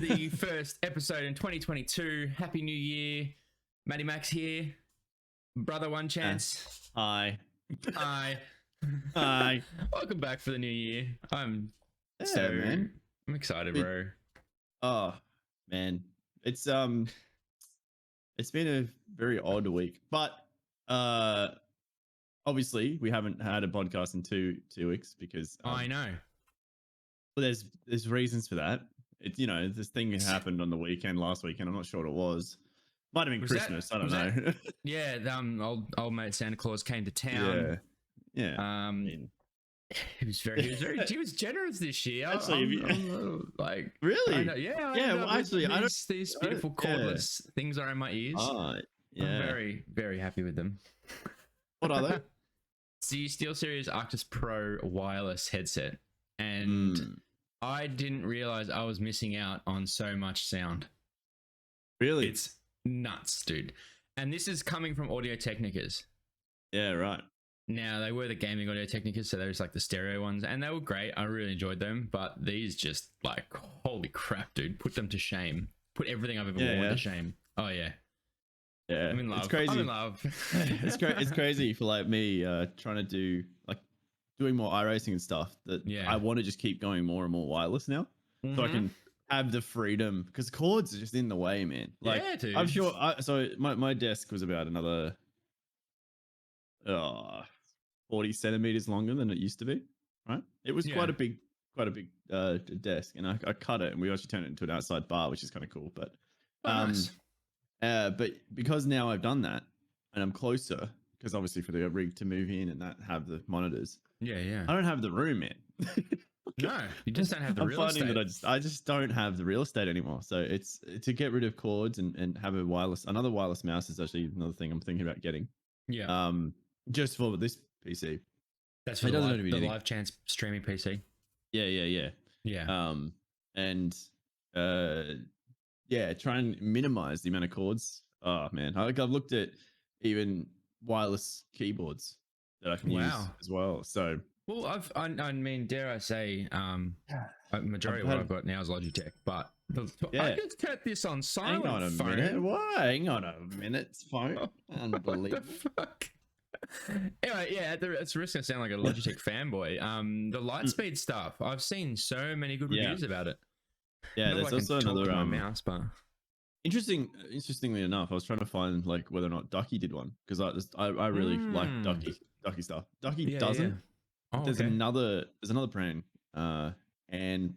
the first episode in 2022. Happy New Year. MattyMac's here. Brother One Chance. Hi. Hi. Hi. Welcome back for the new year. I'm Man. I'm excited, bro. Oh, man. It's been a very odd week, but obviously we haven't had a podcast in two weeks because I know. Well, there's reasons for that. It's this thing happened on the weekend last weekend. I'm not sure what it was. Might have been Christmas. I don't know. Yeah, old mate Santa Claus came to town. Yeah. He was generous this year. Actually, like really? I know, yeah. Well, actually, these beautiful cordless things are in my ears. Yeah. I'm very, very happy with them. What are they? It's the SteelSeries Arctis Pro wireless headset, and I didn't realize I was missing out on so much sound. Really? It's nuts, dude. And this is coming from Audio Technicas. Yeah, right. Now, they were the gaming Audio Technicas, so they was like the stereo ones, and they were great. I really enjoyed them, but these just like, holy crap, dude. Put them to shame. Put everything I've ever worn to shame. Oh, yeah. Yeah. I'm in love. It's crazy. I'm in love. It's crazy for like me trying to do doing more iRacing and stuff that I want to just keep going more and more wireless now. So I can have the freedom, because cords are just in the way, man. Like, yeah, dude. I'm sure. So my desk was about another 40 centimeters longer than it used to be. Right? It was quite a big desk, and I cut it, and we actually turned it into an outside bar, which is kind of cool. But nice. but because now I've done that and I'm closer, because obviously for the rig to move in and that have the monitors. Yeah. I don't have the room, man. No, you just don't have the real estate. I'm finding that I just don't have the real estate anymore. So it's to get rid of cords and have another wireless mouse is actually another thing I'm thinking about getting. Yeah. Just for this PC. That's for the live chance streaming PC. Yeah. And try and minimize the amount of cords. Oh man, I've looked at even wireless keyboards that I can use as well. So, well, I mean, dare I say, a majority of what I've got now is Logitech, but I just turned this on silent. Hang on a minute. Why? Hang on a minute. Phone. Unbelievable. What the fuck? Anyway, it's risking to sound like a Logitech fanboy. The Lightspeed stuff. I've seen so many good reviews about it. Yeah, there's also another mouse bar. Interestingly enough, I was trying to find like whether or not Ducky did one, because I really like Ducky stuff. Ducky doesn't. Oh, there's another brand, and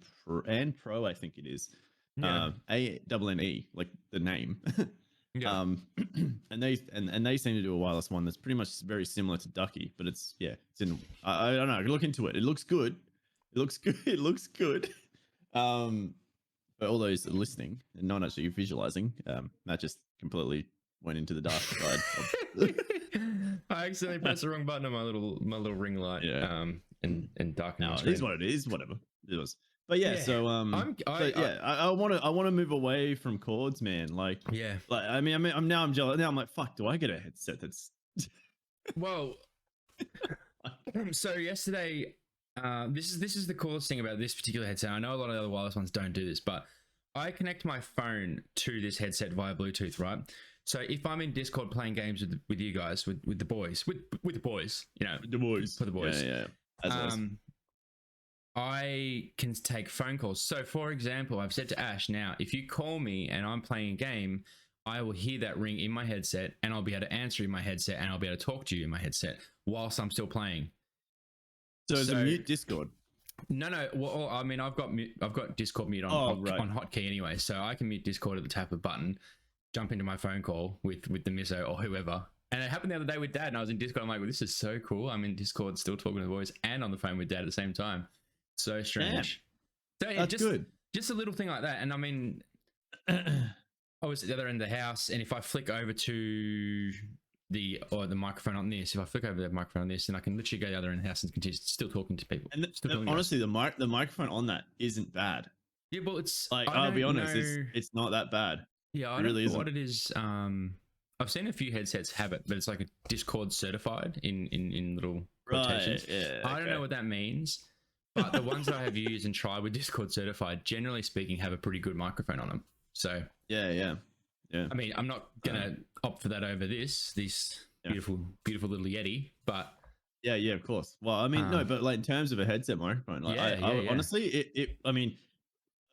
Pro, I think it is. ANNE, like the name. And they seem to do a wireless one that's pretty much very similar to Ducky, but it's in. I don't know. Look into it. It looks good. It looks good. But all those listening and not actually visualizing, that just completely went into the dark side. I accidentally pressed the wrong button on my little ring light. And darkened. No, it is what it is. Whatever it was. But so I want to move away from cords, man. Like I'm jealous. Now I'm like, fuck. Do I get a headset that's? Well, so yesterday. This is the coolest thing about this particular headset. I know a lot of the other wireless ones don't do this, but I connect my phone to this headset via Bluetooth, right? So if I'm in Discord playing games with you guys, with the boys, with the boys, for the boys, I can take phone calls. So for example, I've said to Ash, now if you call me and I'm playing a game, I will hear that ring in my headset, and I'll be able to answer in my headset, and I'll be able to talk to you in my headset whilst I'm still playing. So it's a mute Discord. No. Well, I mean, I've got Discord mute on hotkey anyway, so I can mute Discord at the tap of a button, jump into my phone call with the misso or whoever. And it happened the other day with Dad, and I was in Discord. I'm like, well, this is so cool. I'm in Discord, still talking to the boys, and on the phone with Dad at the same time. So strange. So that's good. Just a little thing like that. And I mean, I was at the other end of the house, and if I flick over to the microphone on this, if I flick over the microphone on this, then I can literally go the other end of the house and continue still talking to people. And honestly, the microphone on that isn't bad. Yeah, well, it's like, I'll be honest, it's not that bad. Yeah, I don't know what it is. I've seen a few headsets have it, but it's like a Discord certified in little quotations. Yeah, I don't know what that means, But the ones that I have used and tried with Discord certified, generally speaking, have a pretty good microphone on them. So yeah. I mean, I'm not gonna opt for that over this beautiful little Yeti, but yeah, of course. Well, I mean, no, but like in terms of a headset microphone, like I honestly, I mean,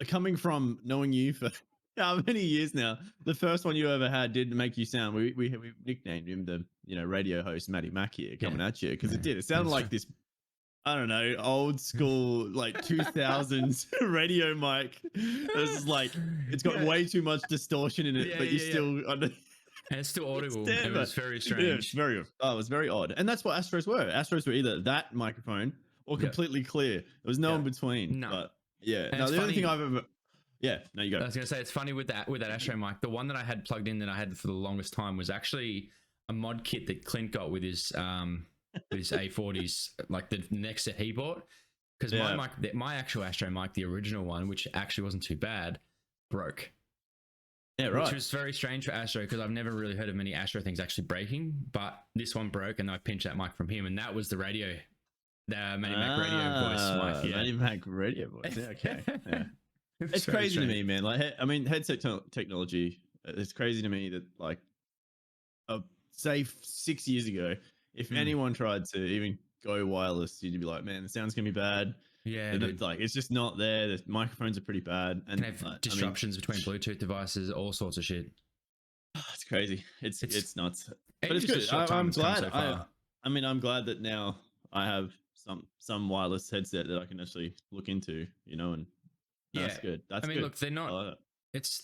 coming from knowing you for how many years now, the first one you ever had did make you sound. We nicknamed him the radio host MattyMac here coming at you because it did. It sounded like this. I don't know, old school like 2000s radio mic. This is like it's got way too much distortion in it, but you still under. And it's still audible. It was very strange. Yeah, it was very odd. And that's what Astros were. Astros were either that microphone or completely clear. There was no in between. No. But yeah. Now the only thing I've ever no, you go. I was gonna say it's funny with that Astro mic. The one that I had plugged in that I had for the longest time was actually a mod kit that Clint got with his A40s, like the next set he bought. Because my actual Astro mic, the original one, which actually wasn't too bad, broke. Yeah, right. Which was very strange for Astro because I've never really heard of many Astro things actually breaking, but this one broke and I pinched that mic from him, and that was the radio, the MattyMac radio voice mic. Yeah. MattyMac radio voice. Yeah, okay. Yeah. It's crazy to me, man. Like, I mean, headset technology. It's crazy to me that, like, say 6 years ago, if anyone tried to even go wireless, you'd be like, man, the sound's gonna be bad. Yeah, like it's just not there. The microphones are pretty bad, and can have disruptions between Bluetooth devices, all sorts of shit. It's crazy. It's nuts, but it's good. I'm glad. I'm glad that now I have some wireless headset that I can actually look into, and that's good. That's good. Look, they're not. There's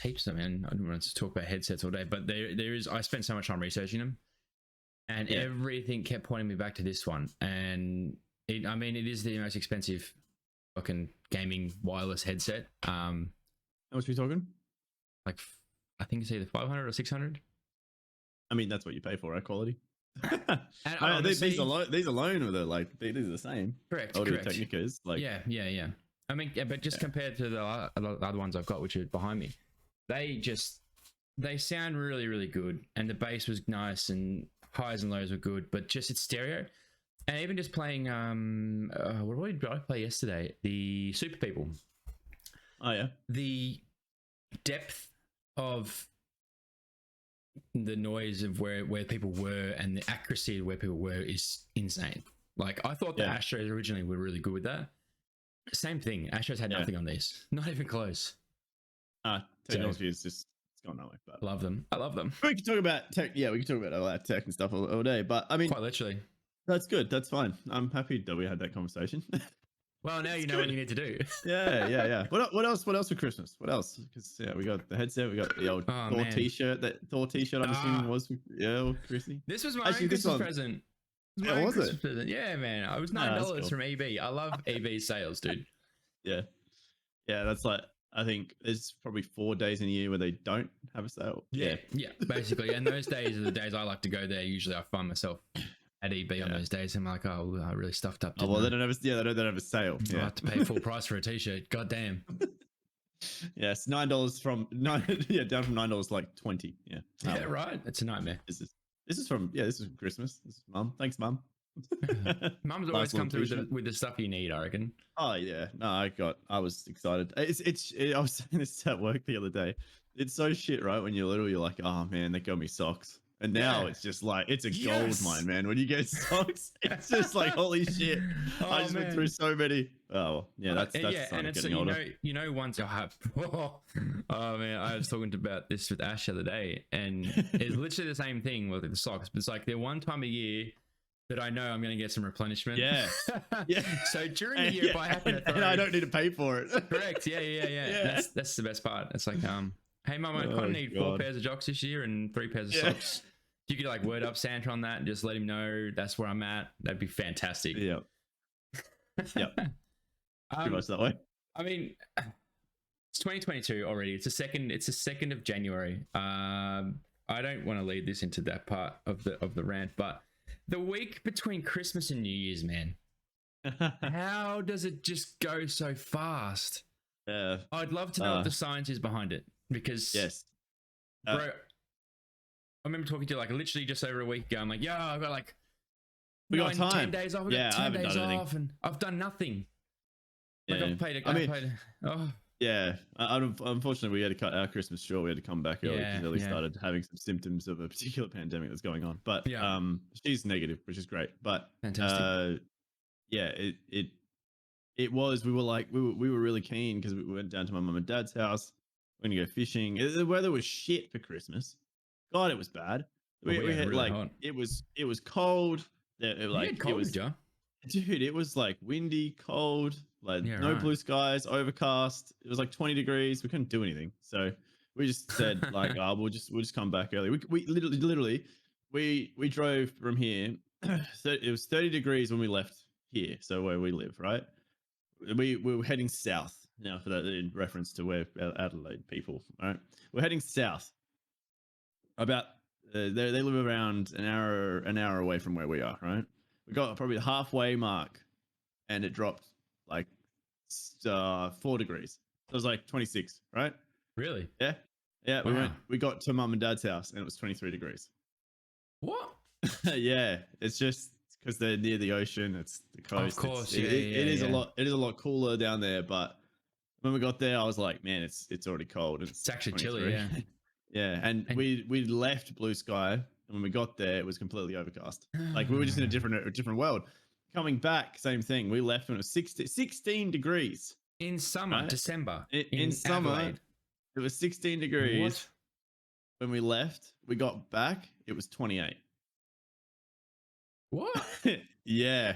heaps of them, man. I don't want to talk about headsets all day, but there is. I spent so much time researching them, and everything kept pointing me back to this one, and. It is the most expensive fucking gaming wireless headset. How much are we talking? Like, I think it's either 500 or 600. I mean, that's what you pay for, right? Quality. And honestly, these alone are these are the same. Correct. Audio Technicas, like yeah. I mean, but just compared to the other ones I've got, which are behind me, they sound really, really good, and the bass was nice, and highs and lows were good, but just it's stereo. And even just playing, what did I play yesterday? The Super People. Oh, yeah. The depth of the noise of where people were and the accuracy of where people were is insane. Like, I thought the Astros originally were really good with that. Same thing. Astros had nothing on these. Not even close. Technology is just... It's gone nowhere. But I love them. We can talk about tech. Yeah, we can talk about all that tech and stuff all day. But, I mean... Quite literally. That's good. That's fine. I'm happy that we had that conversation. Well, now you know what you need to do. Yeah. What else for Christmas? What else? Because we got the headset. We got the old Thor T-shirt. That Thor T-shirt. I'm assuming was Chrissy. This was my own Christmas present. Was it? Present. Yeah, man. It was $9 from EB. I love EB sales, dude. Yeah. That's like, I think there's probably 4 days in a year where they don't have a sale. Yeah, basically. And those days are the days I like to go there. Usually I find myself at EB on those days. I'm like, oh, I really stuffed up. They don't have a sale. I have to pay full price for a T-shirt. God damn. Yes, $9 from down from $9 to like 20. Yeah, right. It's a nightmare. This is Christmas. This is Mum. Thanks, Mum. Mum's always come through with the stuff you need, I reckon. Oh yeah, no, I was excited. I was saying this at work the other day. It's so shit, right? When you're little, you're like, oh man, they got me socks. And now it's just like, it's a gold mine, man. When you get socks, it's just like, holy shit. I just went through so many. Oh, yeah, that's and it's getting older. Once I have, oh man, I was talking about this with Ash the other day, and it's literally the same thing with the socks. But it's like the one time a year that I know I'm going to get some replenishment. Yeah. So during the year, if I happen to throw... And I don't need to pay for it. Correct. Yeah. That's the best part. It's like, hey, Mum, I kind of need 4 pairs of jocks this year and 3 pairs of socks. You could like word up Santa on that and just let him know that's where I'm at. That'd be fantastic. Yep. Pretty much that way. I mean, it's 2022 already. It's the 2nd of January. I don't want to lead this into that part of the rant, but the week between Christmas and New Year's, man, how does it just go so fast? I'd love to know what the science is behind it, because bro, I remember talking to you like literally just over a week ago. I'm like, I've got like We got time. 10 days off. We got 10 days off, and I've done nothing. Like I've paid. Oh. Yeah. Unfortunately, we had to cut our Christmas short. We had to come back early because Ellie started having some symptoms of a particular pandemic that's going on. But she's negative, which is great. But fantastic. It was. We were really keen because we went down to my mum and dad's house. We're gonna go fishing. The weather was shit for Christmas. God, it was bad. We had really like hot. It was cold. Dude, it was like windy, cold, like no blue skies, overcast. It was like 20 degrees. We couldn't do anything, so we just said like, "Oh, we'll just come back early." We literally we drove from here. So it was 30 degrees when we left here, so where we live, right? We were heading south now for that in reference to where Adelaide people, right? We're heading south. About they live around an hour away from where we are, right? We got probably the halfway mark, and it dropped like 4 degrees. So it was like 26, right? Really? Yeah. Wow. We got to mum and dad's house, and it was 23 degrees. What? Yeah, it's just because they're near the ocean. It's the coast. Of course, it is a lot. It is a lot cooler down there. But when we got there, I was like, man, it's already cold. It's actually chilly. Yeah. Yeah, and we left blue sky, and when we got there, it was completely overcast. Like we were just in a different world. Coming back, same thing. We left when it was 16 degrees in summer, right? December. In summer, Adelaide. It was 16 degrees. What? When we left, we got back, it was 28. What? Yeah,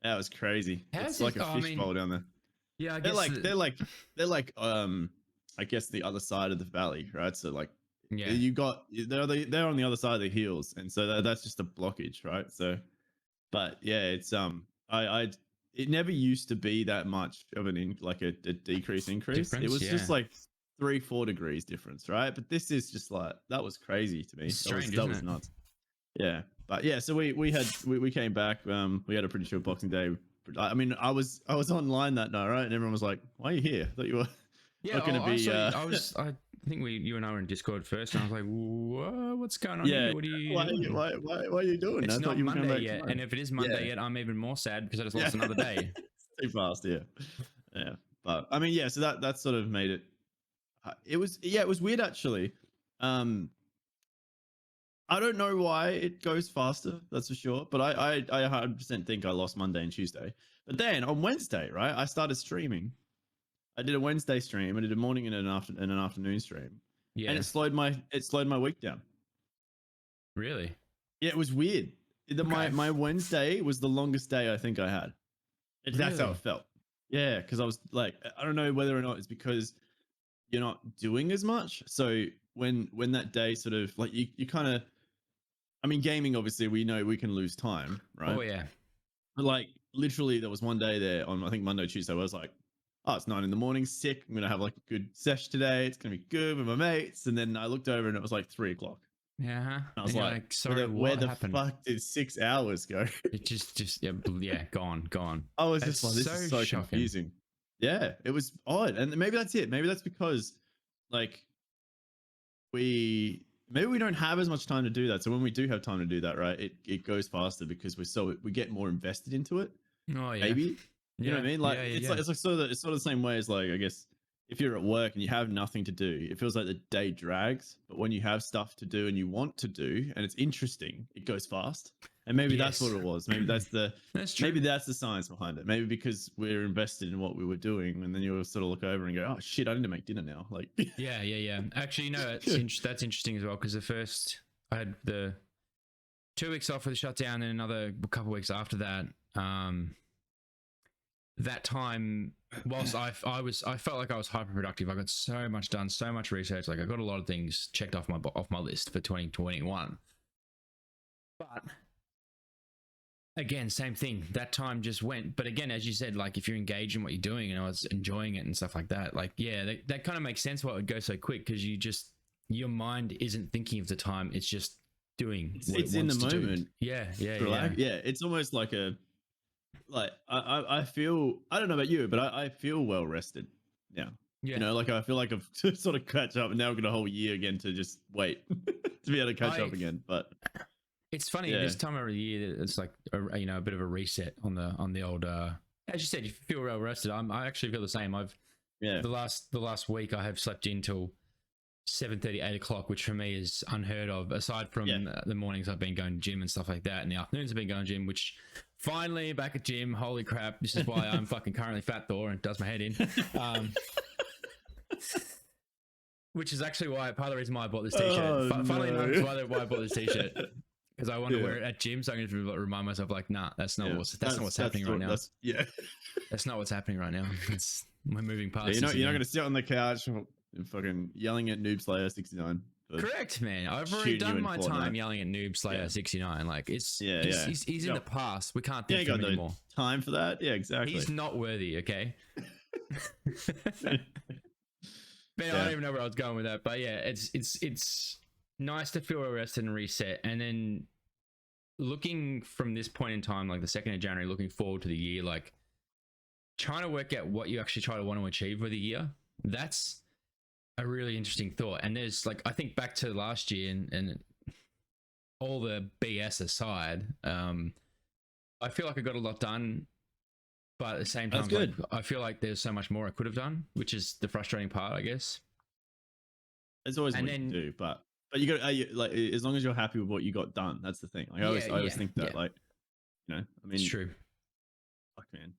that was crazy. It's like a fishbowl down there. Yeah, I guess they're like I guess the other side of the valley, right? So like, they're on the other side of the hills, and so that's just a blockage, right? So, but yeah, it's it never used to be that much of a decrease increase. Difference, it was just like 3-4 degrees difference, right? But this is just like, that was crazy to me. That was nuts. Yeah, but yeah, so we came back. We had a pretty chill Boxing Day. I mean, I was online that night, right? And everyone was like, "Why are you here? I thought you were." Yeah, I think you and I were in Discord first, and I was like, "Whoa, what's going on here? What are you doing? Why are you doing? It's not Monday yet, and if it is Monday yet, I'm even more sad because I just lost another day. Too fast, yeah. But I mean, so that sort of made it. It was weird actually. I don't know why it goes faster, that's for sure. But I 100% think I lost Monday and Tuesday. But then on Wednesday, right, I started streaming. I did a Wednesday stream. I did a morning and an afternoon stream. Yeah. And it slowed my week down. Really? Yeah, it was weird. My Wednesday was the longest day I think I had. That's how it felt. Yeah, because I was like, I don't know whether or not it's because you're not doing as much. So when that day sort of like you kind of, I mean, gaming, obviously we know we can lose time, right? Oh yeah. But like literally there was one day there on, I think Monday, Tuesday, where I was like, oh, it's 9 a.m, sick. I'm going to have like a good sesh today. It's going to be good with my mates. And then I looked over and it was like 3:00. Yeah. I was like, sorry, where the fuck did 6 hours go? It just gone. I was just like, this is so confusing. Yeah, it was odd. And maybe that's it. Maybe that's because like we don't have as much time to do that. So when we do have time to do that, right, it goes faster because we get more invested into it. Oh yeah. Maybe. You know what I mean? Like it's like sort of the same way as like, I guess if you're at work and you have nothing to do, it feels like the day drags. But when you have stuff to do and you want to do and it's interesting, it goes fast. And maybe that's what it was. Maybe that's true. Maybe that's the science behind it. Maybe because we're invested in what we were doing, and then you'll sort of look over and go, "Oh shit, I need to make dinner now." Like, yeah. Actually, no, that's interesting as well because I had the 2 weeks off for the shutdown, and another couple of weeks after that. That time, whilst I felt like I was hyper productive. I got so much done, so much research. Like I got a lot of things checked off my list for 2021. But again, same thing. That time just went. But again, as you said, like if you're engaged in what you're doing and I was enjoying it and stuff like that, like that kind of makes sense why it would go so quick because your mind isn't thinking of the time. It's just doing. It's in the moment. Yeah. Yeah. It's almost like I feel, I don't know about you, but I feel well rested now. Yeah. You know, like I feel like I've sort of catch up, and now I've got a whole year again to just wait to be able to catch up again. But It's funny Yeah. this time of the year. It's like a bit of a reset on the old. As you said, you feel well rested. I actually feel the same. The last week I have slept in till 7:30, 8 o'clock, which for me is unheard of. Aside from the mornings I've been going to gym and stuff like that, and the afternoons I've been going to gym. Which finally back at gym. Holy crap! This is why I'm fucking currently fat Thor and does my head in. Which is actually why part of the reason why I bought this t-shirt. Funnily enough, it's why I bought this t-shirt. Because I want to wear it at gym, so I'm going to remind myself, like, nah, that's not what's happening right now. That's not what's happening right now. We're moving past. You're not going to sit on the couch and fucking yelling at Noob Slayer 69. Correct, man. I've already done my time yelling at Noob Slayer 69. Like, he's in the past. We can't think of him anymore. Time for that? Yeah, exactly. He's not worthy. Okay. Man, I don't even know where I was going with that, but yeah, it's nice to feel rested and reset, and then looking from this point in time, like the 2nd of January, looking forward to the year, like trying to work out what you actually try to want to achieve with the year. That's a really interesting thought. And there's like, I think back to last year and all the BS aside, I feel like I got a lot done. But at the same time, like, I feel like there's so much more I could have done, which is the frustrating part, I guess. There's always more to do, but you got like, as long as you're happy with what you got done, that's the thing. Like I always think that, like, I mean, it's true. Fuck, man.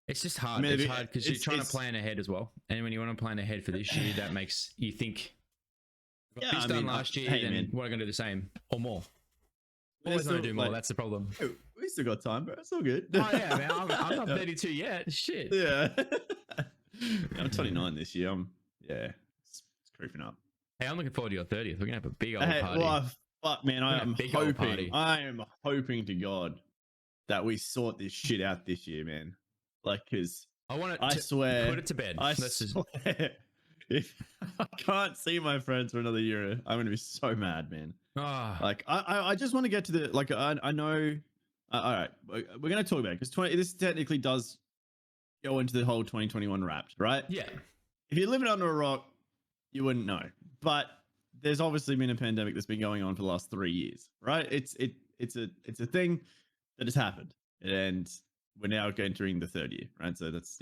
It's just hard. It's hard because you're trying to plan ahead as well, and when you want to plan ahead for this year, that makes you think. Got this done last year, then what am I going to do the same or more? Always want to do more. That's the problem. We still got time, bro. It's all good. Oh yeah, man. I'm not 32 yet. Shit. Yeah. I'm 29 this year. It's creeping up. Hey, I'm looking forward to your 30th. We're gonna have a big old party. Well, fuck, man. I am hoping to God that we sort this shit out this year, man. Like, because I swear, put it to bed. I swear, if I can't see my friends for another year, I'm gonna be so mad, man. Like I just want to get to the, like, I know. All right, we're gonna talk about it because this technically does go into the whole 2021 wrapped, right? Yeah. If you're living under a rock, you wouldn't know. But there's obviously been a pandemic that's been going on for the last 3 years, right? It's a thing that has happened, and we're now entering the 3rd year, right? So that's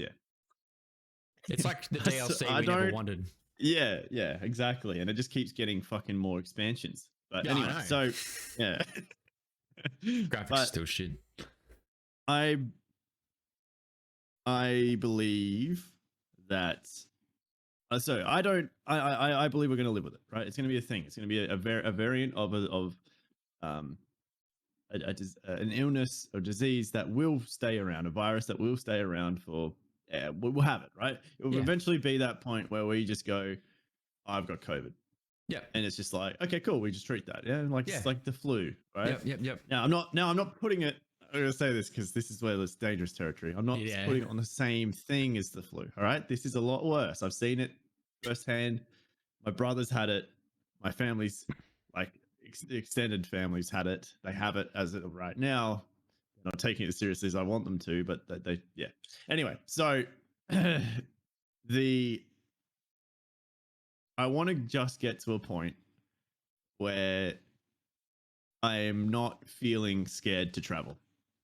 It's like the DLC we never wanted. Yeah, exactly, and it just keeps getting fucking more expansions. But anyway, so yeah. Graphics still shit. I believe that. So I believe we're going to live with it, right? It's going to be a thing. It's going to be a variant of an illness or disease that will stay around, a virus that will stay around for. We'll have it, right? It will eventually be that point where we just go, I've got COVID. Yeah. And it's just like, okay, cool. We just treat that. Yeah. It's like the flu, right? Yep. Now I'm not putting it, I'm going to say this because this is where there's dangerous territory. I'm not putting it on the same thing as the flu. All right. This is a lot worse. I've seen it firsthand. My brother's had it. My family's, like, extended families had it. They have it as of right now. They're not taking it as seriously as I want them to, but they Anyway, so I want to just get to a point where I am not feeling scared to travel.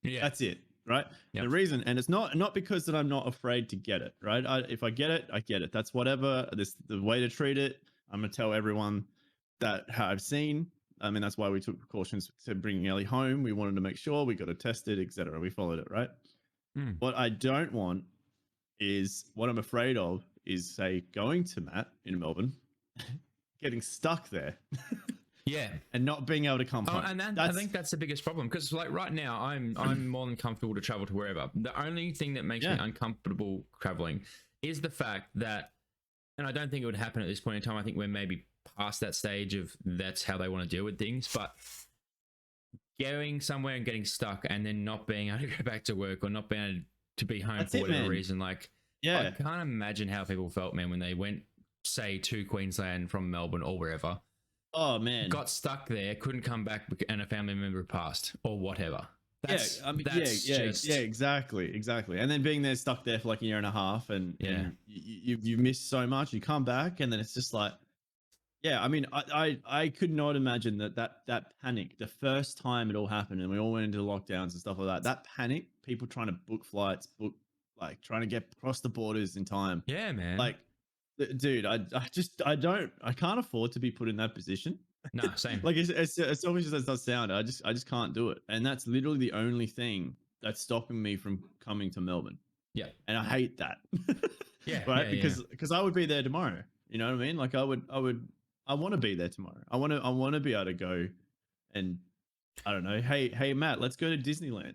Yeah, that's it, right? Yep. The reason, and it's not because that I'm not afraid to get it, right? If I get it, I get it. That's whatever. The way to treat it. I'm gonna tell everyone that I've seen. I mean, that's why we took precautions to bringing Ellie home. We wanted to make sure we got it tested, etc. We followed it, right? What I don't want is, what I'm afraid of is, say, going to Matt in Melbourne, getting stuck there. Yeah. And not being able to come home. And I think that's the biggest problem, because, like, right now I'm more than comfortable to travel to wherever. The only thing that makes me uncomfortable traveling is the fact that, and I don't think it would happen at this point in time. I think we're maybe past that stage of that's how they want to deal with things, but going somewhere and getting stuck and then not being able to go back to work or not being able to be home for whatever reason, like, I can't imagine how people felt, man, when they went, say, to Queensland from Melbourne or wherever. Oh man, got stuck there, couldn't come back, and a family member passed or whatever. Exactly. And then being there, stuck there for like a year and a half, and you miss so much. You come back, and then it's just like, Yeah, I mean, I could not imagine that panic the first time it all happened and we all went into lockdowns and stuff like that. That panic, people trying to book flights, like trying to get across the borders in time. Yeah, man. Like, dude, I can't afford to be put in that position. No, same. Like, as selfish as that does sound, I just can't do it, and that's literally the only thing that's stopping me from coming to Melbourne. Yeah, and I hate that. yeah, Right, yeah, because I would be there tomorrow. You know what I mean? Like, I want to be there tomorrow. I want to be able to go and I don't know. Hey, Matt, let's go to Disneyland.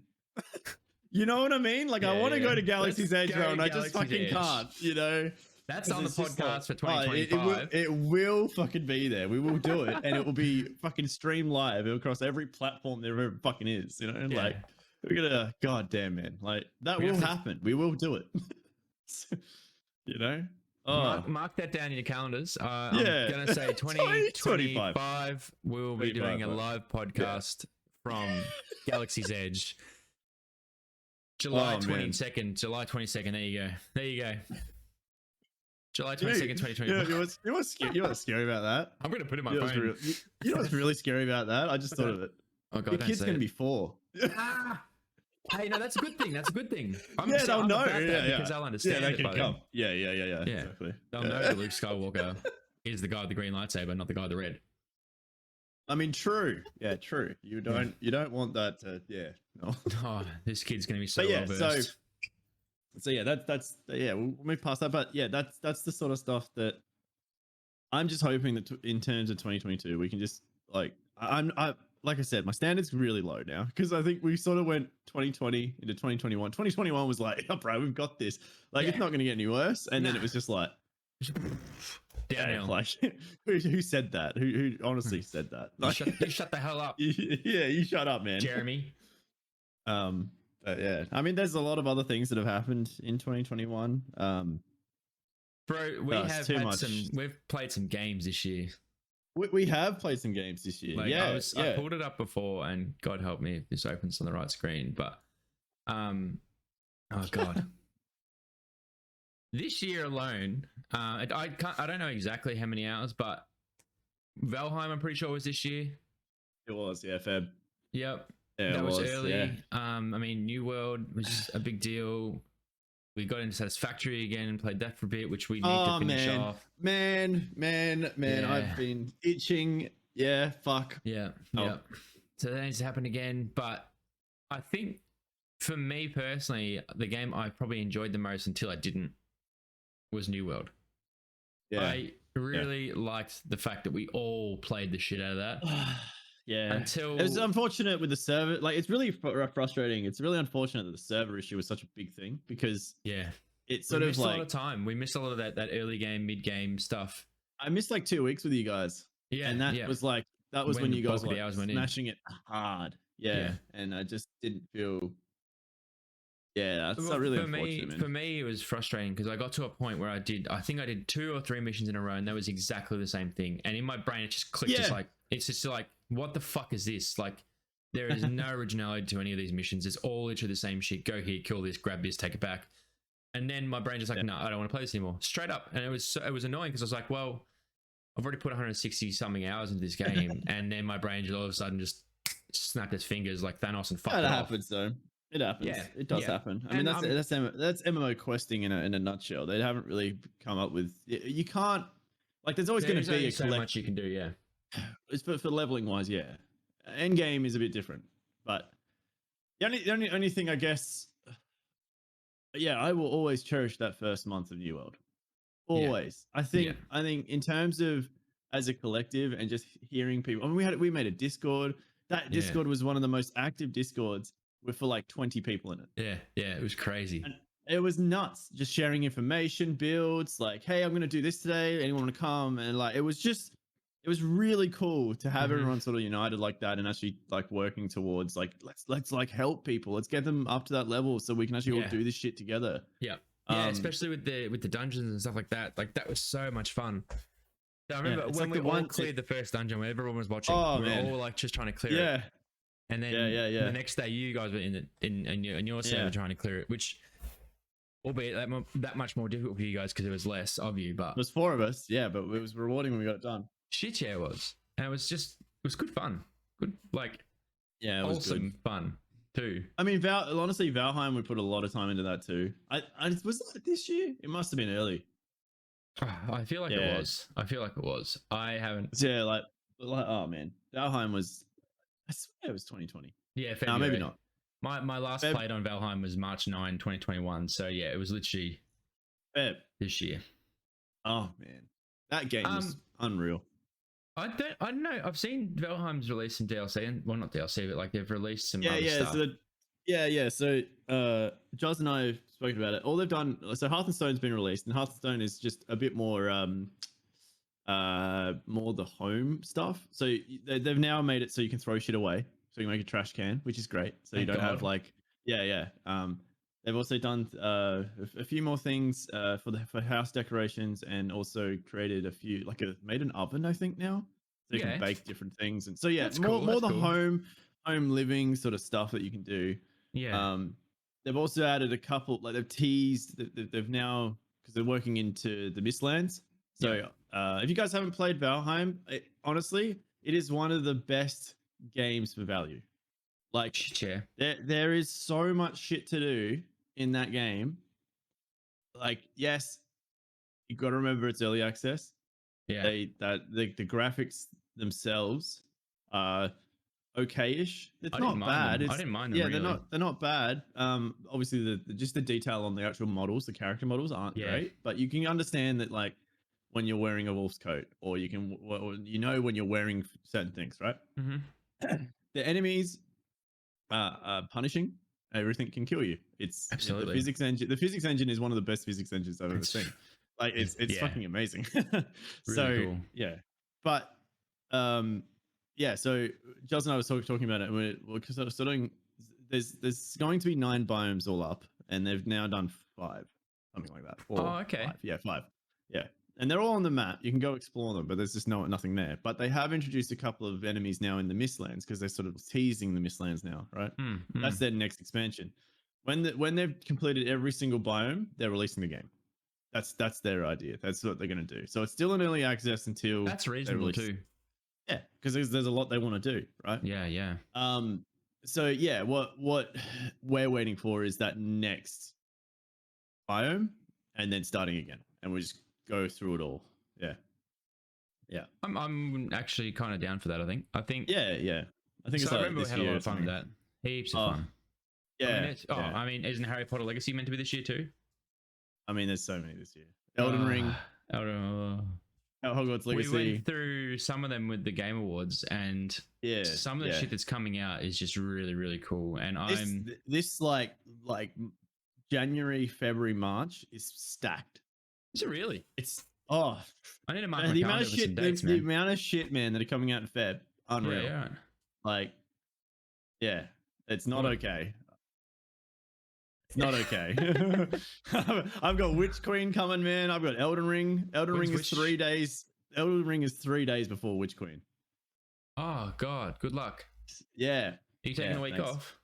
You know what I mean? Like, yeah. I want to go to Let's Galaxy's Edge, go and I just Galaxy's fucking Edge. can't. You know, That's on the it's just podcast for oh, 2025. it will fucking be there. We will do it, and it will be fucking streamed live across every platform there ever fucking is. You know, Yeah. like we're gonna, god damn, man, like that We will have to- happen. We will do it. You know. Oh, Mark that down in your calendars. Yeah. I'm gonna say 2025. We'll be 25, doing a right. live podcast from Galaxy's Edge. July Oh, man. 22nd. July 22nd. There you go. There you go. July Dude, 22nd, 2025. you know what's scary about that? I'm gonna put it in my You know, phone. you know what's really scary about that? I just thought of it. Oh god, Your don't kid's say gonna it. be 4. Ah! Hey, no, that's a good thing. That's a good thing. Yeah, they'll know. about that Yeah. because they'll understand Yeah, they it can by come. then. Yeah. Yeah. Exactly. They'll Yeah. know that Luke Skywalker is the guy with the green lightsaber, not the guy with the red. I mean, true. Yeah, true. You don't want that to. Yeah. No. Oh, this kid's gonna be so But yeah, well so versed. yeah, that's yeah. We'll move past that, but yeah, that's the sort of stuff that I'm just hoping that in terms of 2022, we can just like I like I said, my standards really low now because I think we sort of went 2020 into 2021. 2021 was like, oh, bro, we've got this. Like, it's not going to get any worse. And then it was just like, Downhill. like who said that? Who honestly said that? Like, You shut the hell up, yeah, you shut up, man. Jeremy. But yeah, I mean, there's a lot of other things that have happened in 2021. Bro, we've played some games this year. We have played some games this year. Like, I pulled it up before, and God help me if this opens on the right screen. But, oh god, this year alone, I don't know exactly how many hours, but Valheim, I'm pretty sure was this year. It was, yeah, Feb. Yep, Yeah, that was early. Yeah. I mean, New World was a big deal. We got into Satisfactory again and played that for a bit, which we need to finish off. Man, Yeah. I've been itching. Yeah, fuck. Yeah, Oh. yeah. So that needs to happen again. But I think for me personally, the game I probably enjoyed the most until I didn't was New World. Yeah. I really liked the fact that we all played the shit out of that. Yeah. Until It was unfortunate with the server. Like, it's really frustrating. It's really unfortunate that the server issue was such a big thing because it's sort we of missed like a lot of time. We missed a lot of that early game, mid game stuff. I missed like 2 weeks with you guys. Yeah, and that was like when When you the guys bulk of were the like, hours went in. smashing it hard. Yeah. And I just didn't feel. Yeah, that's not really unfortunate, man. For me, it was frustrating because I got to a point where I think I did 2 or 3 missions in a row, and that was exactly the same thing. And in my brain, it just clicked. Yeah. It's just like, what the fuck is this? Like, there is no originality to any of these missions. It's all literally the same shit. Go here, kill this, grab this, take it back. And then my brain just like, no, I don't want to play this anymore. Straight up. And it was annoying because I was like, well, I've already put 160 something hours into this game, and then my brain just all of a sudden just snapped its fingers like Thanos and fucked it That off. happens though. It happens. Yeah, It does happen. I mean, that's MMO questing in a nutshell. They haven't really come up with. You can't like. There's always going to be so much you can do. Yeah, it's for leveling wise. Yeah, end game is a bit different, but the only thing I guess. Yeah, I will always cherish that first month of New World. Always. I think in terms of as a collective and just hearing people. I mean, we made a Discord. That Discord was one of the most active Discords with like 20 people in it. Yeah, it was crazy. And it was nuts. Just sharing information, builds, like, hey, I'm gonna do this today. Anyone want to come? And like, it was really cool to have everyone sort of united like that and actually like working towards like let's like help people. Let's get them up to that level so we can actually all do this shit together. Yeah. Yeah, especially with the dungeons and stuff like that. Like, that was so much fun. I remember when we all cleared the first dungeon where everyone was watching. We were all like just trying to clear it. And then the next day you guys were in your server trying to clear it, which albeit that much more difficult for you guys because there was less of you. But it was 4 of us, but it was rewarding when we got it done. Shit, yeah, it was. And it was good fun. Good, like, Yeah, it was wholesome good. fun too. I mean, honestly, Valheim would put a lot of time into that too. Was that this year? It must have been early. I feel like it Yeah, was. I feel like it was. I haven't. yeah, like oh man, Valheim was. I swear it was 2020. Yeah, No, maybe February. not. My last Feb, played on Valheim was March 9, 2021. So yeah, it was literally Feb. this year. Oh man, that game was Um, unreal. I don't know. I've seen Valheim's released some DLC, and well, not DLC, but like they've released some Yeah, other yeah. stuff. So Joz and I have spoken about it. All they've done. So Hearthstone's been released, and Hearthstone is just a bit more more the home stuff. So they've now made it so you can throw shit away, so you can make a trash can, which is great. So you Thank don't have God. like yeah. They've also done a few more things for house decorations, and also created a few made an oven, I think, now, so you can Yeah, bake different things. And so yeah, that's more cool. more That's the cool. home living sort of stuff that you can do. Yeah. um they've also added a couple, like they've teased they've now, because they're working into the Mistlands. So if you guys haven't played Valheim, honestly, it is one of the best games for value. Like, Shit, yeah. there is so much shit to do in that game. Like, yes, you got to remember it's early access. Yeah. The graphics themselves are okay-ish. It's I didn't not mind bad. them. I It's didn't mind them Yeah, really. they're not bad. Obviously just the detail on the actual models, the character models aren't Yeah. great, but you can understand that, like, when you're wearing a wolf's coat, or when you're wearing certain things, right? Mm-hmm. The enemies are punishing. Everything can kill you. The Absolutely. physics engine. The physics engine is one of the best physics engines I've ever It's seen. Like, it's yeah, fucking amazing. really So cool. yeah, but yeah. So Giles and I was talking about it. And we're sort of doing. There's going to be 9 biomes all up, and they've now done 5, something like that. Oh, okay. 5. Yeah, 5. Yeah, and they're all on the map. You can go explore them, but there's just nothing there. But they have introduced a couple of enemies now in the Mistlands, because they're sort of teasing the Mistlands now, right? That's their next expansion. When they've completed every single biome, they're releasing the game. That's their idea. That's what they're going to do. So it's still in early access until That's they reasonable release. too. Yeah, because there's a lot they want to do, right? Yeah, yeah. So yeah, what we're waiting for is that next biome, and then starting again, and we just go through it all. Yeah, yeah, I'm actually kind of down for that. I think. yeah. I think So it's I like remember we this had a year lot or of fun with something. that. Heaps of Oh, fun. yeah, I mean, isn't Harry Potter Legacy meant to be this year too? I mean, there's so many this year. Elden Ring, Hogwarts we Legacy. went through some of them with the Game Awards, and Yeah, some of the shit that's coming out is just really, really cool. And this like January, February, March is stacked. Is it really? It's I need to mark my the amount calendar of for shit, some dates, the man. amount of shit, man, that are coming out in Feb, unreal. Yeah, Like, yeah, it's not okay. It's not okay. I've got Witch Queen coming, man. I've got Elden Ring. Elden Ring is 3 days. Elden Ring is 3 days before Witch Queen. Oh God, good luck. Yeah. Are you taking a week off?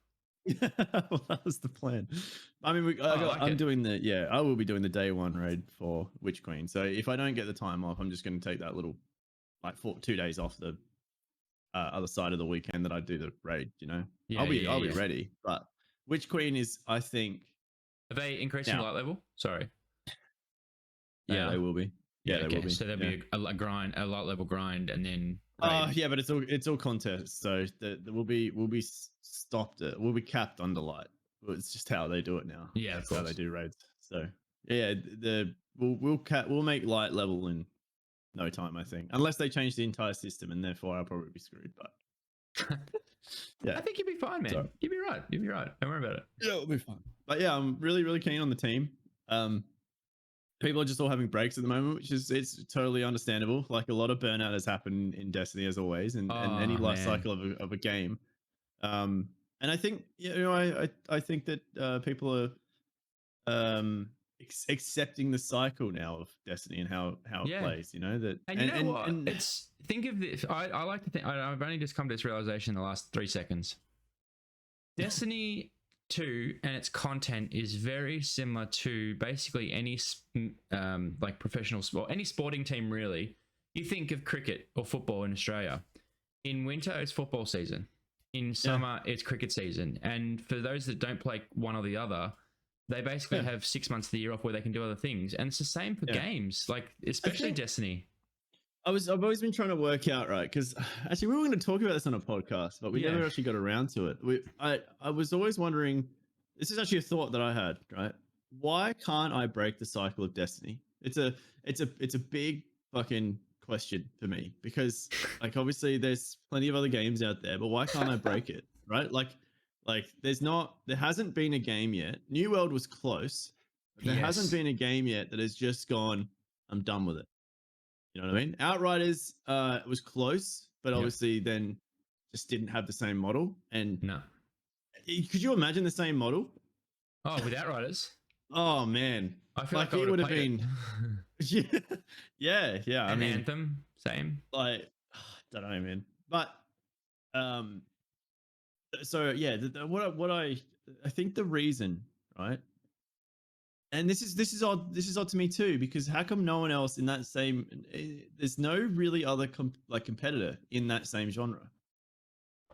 Well, that was the plan. I mean, I will be doing the day 1 raid for Witch Queen. So if I don't get the time off, I'm just going to take that little, like, 2 days off the other side of the weekend that I do the raid. Yeah, I'll be ready. But Witch Queen is, I think. Are they increasing the light level? Sorry. Yeah, they will be. Yeah, they will be. So there'll be a light level grind, and then. Yeah, but it's all contests, so we'll be stopped. We'll be capped under light. It's just how they do it now. Yeah, that's how they do raids. So yeah, we'll make light level in no time, I think, unless they change the entire system, and therefore I'll probably be screwed. But yeah, I think you'll be fine, man. So, you'll be right. Don't worry about it. Yeah, it'll be fine. But yeah, I'm really, really keen on the team. People are just all having breaks at the moment, which is it's totally understandable. Like, a lot of burnout has happened in Destiny, as always, and any life cycle of a game. And I think I think that people are accepting the cycle now of Destiny and how it plays. That and you know what? It's think of this. I like to think. I've only just come to this realization in the last 3 seconds. Destiny 2 and its content is very similar to basically any like professional sport, any sporting team really. you think of cricket or football in Australia. In winter, it's football season. In summer, it's cricket season. And for those that don't play one or the other, they basically have 6 months of the year off where they can do other things. And it's the same for games, like especially Destiny. I've always been trying to work out, right? Because actually, we were going to talk about this on a podcast, but we never actually got around to it. I was always wondering. This is actually a thought that I had, right? Why can't I break the cycle of Destiny? It's a big fucking question for me, because like obviously there's plenty of other games out there, but why can't I break it, right? Like there hasn't been a game yet. New World was close, but there hasn't been a game yet that has just gone, I'm done with it. You know what I mean? Outriders was close, but obviously then just didn't have the same model. And no, could you imagine the same model? Oh, with Outriders? Oh man, I feel like it would have been. yeah. I mean, Anthem, same. Like, don't know, man. But so yeah, what I think the reason, right? And this is odd to me too, because how come no one else in that same? There's no really other competitor in that same genre.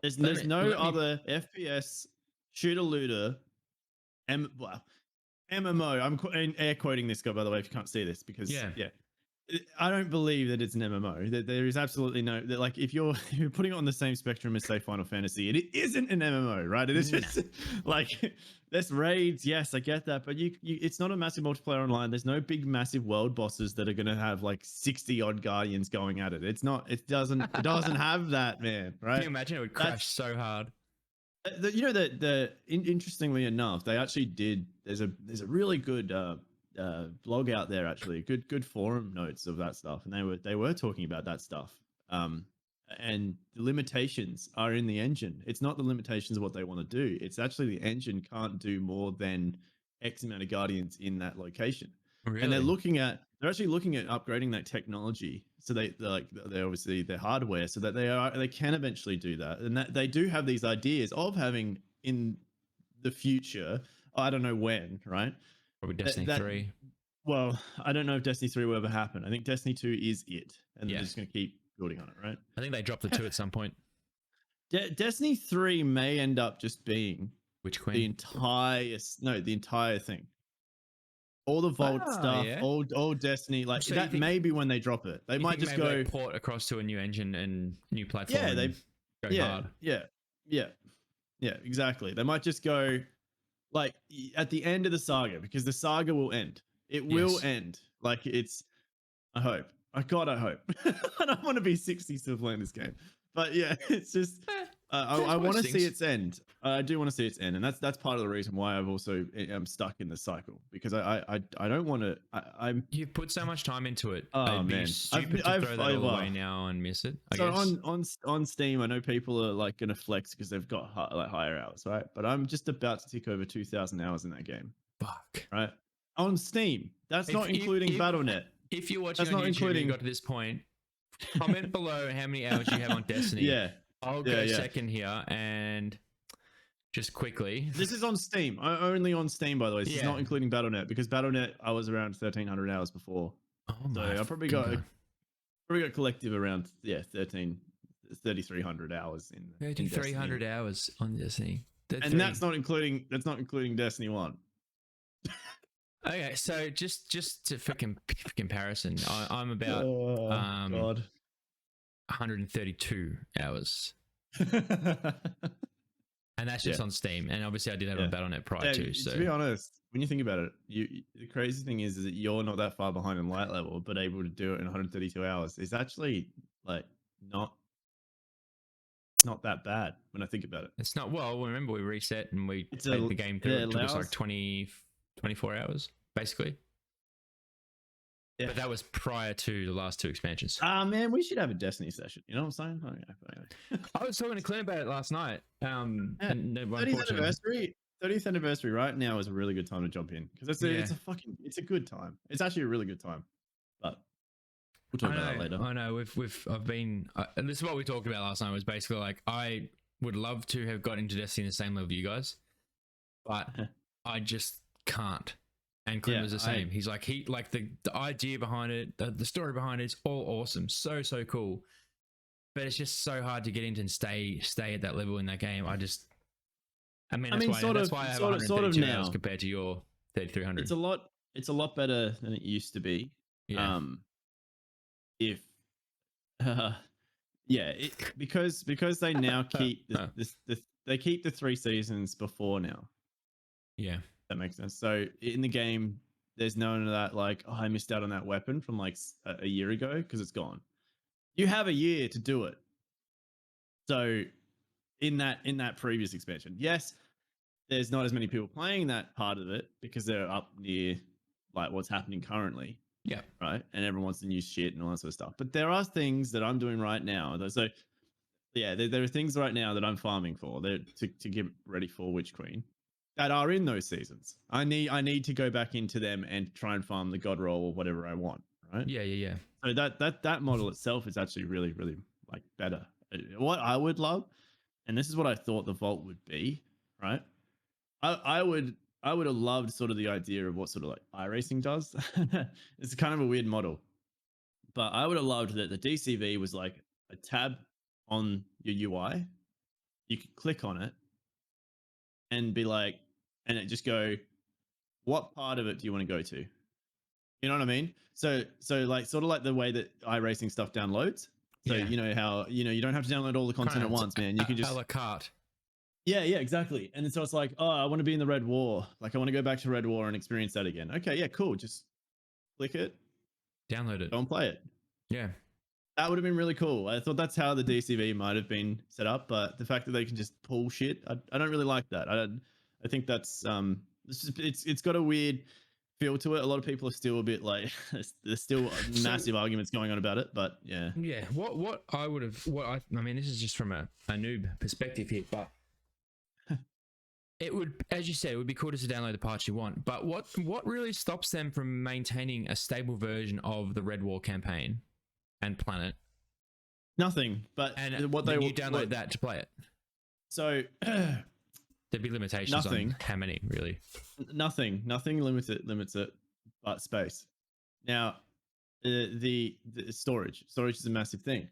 There's no other FPS shooter looter, MMO. I'm air quoting this guy, by the way, if you can't see this, because I don't believe that it's an MMO. There is absolutely no, like if you're putting it on the same spectrum as say Final Fantasy, it isn't an MMO, right? It is just like there's raids. Yes, I get that, but it's not a massive multiplayer online. There's no big massive world bosses that are going to have like 60 odd guardians going at it. It's not. It doesn't have that, man. Right? Can you imagine? It would crash so hard. Interestingly enough, they actually did. There's a really good blog out there, actually, good forum notes of that stuff, and they were talking about that stuff. And the limitations are in the engine. It's not the limitations of what they want to do. It's actually the engine can't do more than X amount of guardians in that location. Really? And they're actually looking at upgrading that technology. So they're obviously their hardware, so that they can eventually do that. And that they do have these ideas of having in the future. I don't know when, right? Probably Destiny 3. Well, I don't know if Destiny 3 will ever happen. I think Destiny 2 is it, and they're just going to keep building on it, right? I think they dropped the 2 at some point. Destiny 3 may end up just being Witch Queen? the entire thing. All the Vault stuff, all Destiny, like so that may be when they drop it. They might just go port across to a new engine and new platform. Yeah, go hard. Yeah, exactly. They might just go like at the end of the saga, because the saga will end. It will end. Like I hope. I hope. I don't want to be 60 still playing this game. But yeah, it's just I want to see its end. I do want to see its end, and that's part of the reason why I've also am stuck in the cycle, because I don't want to. I'm You've put so much time into it. Oh It'd man, be stupid to throw that all away now and miss it. I guess. on Steam, I know people are like gonna flex because they've got higher hours, right? But I'm just about to tick over 2,000 hours in that game. Fuck. Right on Steam. That's not including BattleNet. If you're watching on YouTube and you got to this point, comment below how many hours you have on Destiny. I'll go second here and just quickly. This is on Steam. Only on Steam, by the way. This is not including BattleNet, because BattleNet I was around 1,300 hours before. Oh my! So I probably got collective around 3,300 hours in. 3,300 hours on Destiny. That's not including Destiny 1. Okay, so just for comparison, I'm about 132 hours, and that's just on Steam. And obviously, I did have a BattleNet prior to. So to be honest, when you think about it, the crazy thing is that you're not that far behind in light level, but able to do it in 132 hours. It's actually like not that bad when I think about it. It's not. Well, remember we reset and we played the game through. It took us like 24 hours, basically. Yeah. But that was prior to the last 2 expansions. Man, we should have a Destiny session. You know what I'm saying? Oh, yeah. I was talking to Clint about it last night. 30th anniversary right now is a really good time to jump in, because it's a good time. It's actually a really good time. But we'll talk about that later. I know. I've been. And this is what we talked about last night. Was basically like I would love to have got into Destiny the same level you guys, but I just can't. And Clint was the same. He's like, the idea behind it, the story behind it's all awesome. So cool. But it's just so hard to get into and stay at that level in that game. That's why I have 132 hours compared to your 3,300. It's a lot better than it used to be. Yeah. Because they now keep they keep the 3 seasons before now. Yeah. That makes sense. So in the game, there's none of that like, oh, I missed out on that weapon from like a year ago because it's gone. You have a year to do it. So in that previous expansion, yes, there's not as many people playing that part of it because they're up near like what's happening currently. Yeah. Right. And everyone wants to use shit and all that sort of stuff. But there are things that I'm doing right now. So yeah, there are things right now that I'm farming for to get ready for Witch Queen that are in those seasons. I need to go back into them and try and farm the god roll or whatever I want. Right. Yeah. So that model itself is actually really, really like better. What I would love, and this is what I thought the vault would be, right? I would have loved sort of the idea of what sort of like iRacing does. It's kind of a weird model, but I would have loved that the DCV was like a tab on your UI. You could click on it and be like, and it just go, what part of it do you want to go to? You know what I mean? So like sort of like the way that iRacing stuff downloads. So you know how you don't have to download all the content at once, man. You can just a la carte. Yeah, exactly. And so it's like, oh, I want to be in the Red War. Like I want to go back to Red War and experience that again. Okay, yeah, cool. Just click it, download it, go and play it. Yeah. That would have been really cool. I thought that's how the DCV might have been set up, but the fact that they can just pull shit, I don't really like that. I think that's it's got a weird feel to it. A lot of people are still a bit like there's still massive arguments going on about it, but yeah. I mean, this is just from a noob perspective here, but it would, as you said, it would be cool to download the parts you want. But what really stops them from maintaining a stable version of the Red War campaign and Planet? Nothing. But what they you download that to play it. So there'd be limitations on how many, really. Nothing limits it, but space. Now, the storage is a massive thing.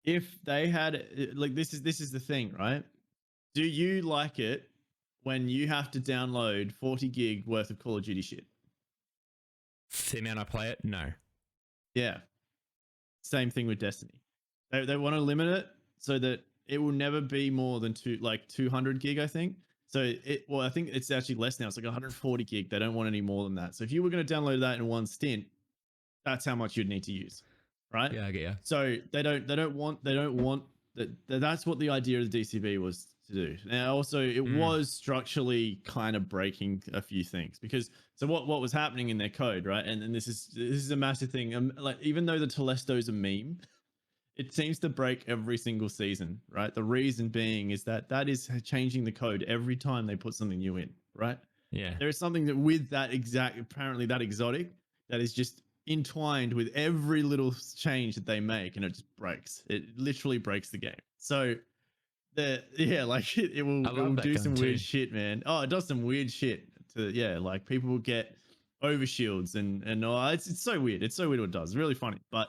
If they had like this is the thing, right? Do you like it when you have to download 40 gig worth of Call of Duty shit? The amount I play it, no. Yeah. Same thing with Destiny. They want to limit it so that it will never be more than 200 gig, I think. So I think it's actually less now. It's like 140 gig. They don't want any more than that. So if you were going to download that in one stint, that's how much you'd need to use, right? Yeah, I get you. So they don't want that. That's what the idea of the DCV was to do. Now, also, it was structurally kind of breaking a few things because what was happening in their code, right? And this is a massive thing. Like even though the Telesto's a meme, it seems to break every single season, right? The reason being is that is changing the code every time they put something new in, right? Yeah. There is something that with apparently that exotic, that is just entwined with every little change that they make, and it just breaks. It literally breaks the game. So it will do some weird shit, man. Oh, it does some weird shit like people will get overshields and it's so weird. It's so weird what it does. It's really funny. But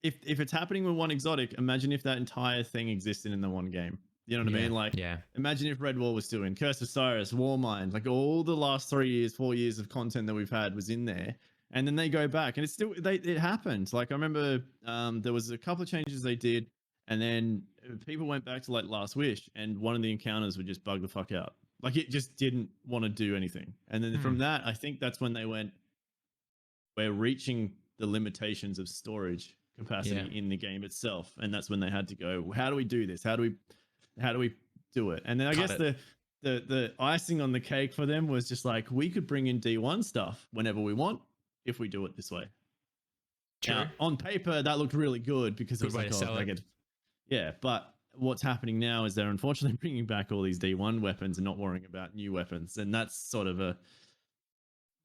if it's happening with one exotic, imagine if that entire thing existed in the one game. You know what I mean? Like, imagine if Red War was still in, Curse of Cyrus, Warmind, like all the last 4 years of content that we've had was in there. And then they go back and it happened. Like I remember there was a couple of changes they did, and then people went back to like Last Wish, and one of the encounters would just bug the fuck out. Like it just didn't want to do anything. And then from that, I think that's when they went, we're reaching the limitations of storage capacity in the game itself. And that's when they had to go, how do we do this? How do we do it? And then I guess the icing on the cake for them was just like, we could bring in D1 stuff whenever we want if we do it this way. True. Now, on paper, that looked really good because it was like, but what's happening now is they're unfortunately bringing back all these D1 weapons and not worrying about new weapons. And that's sort of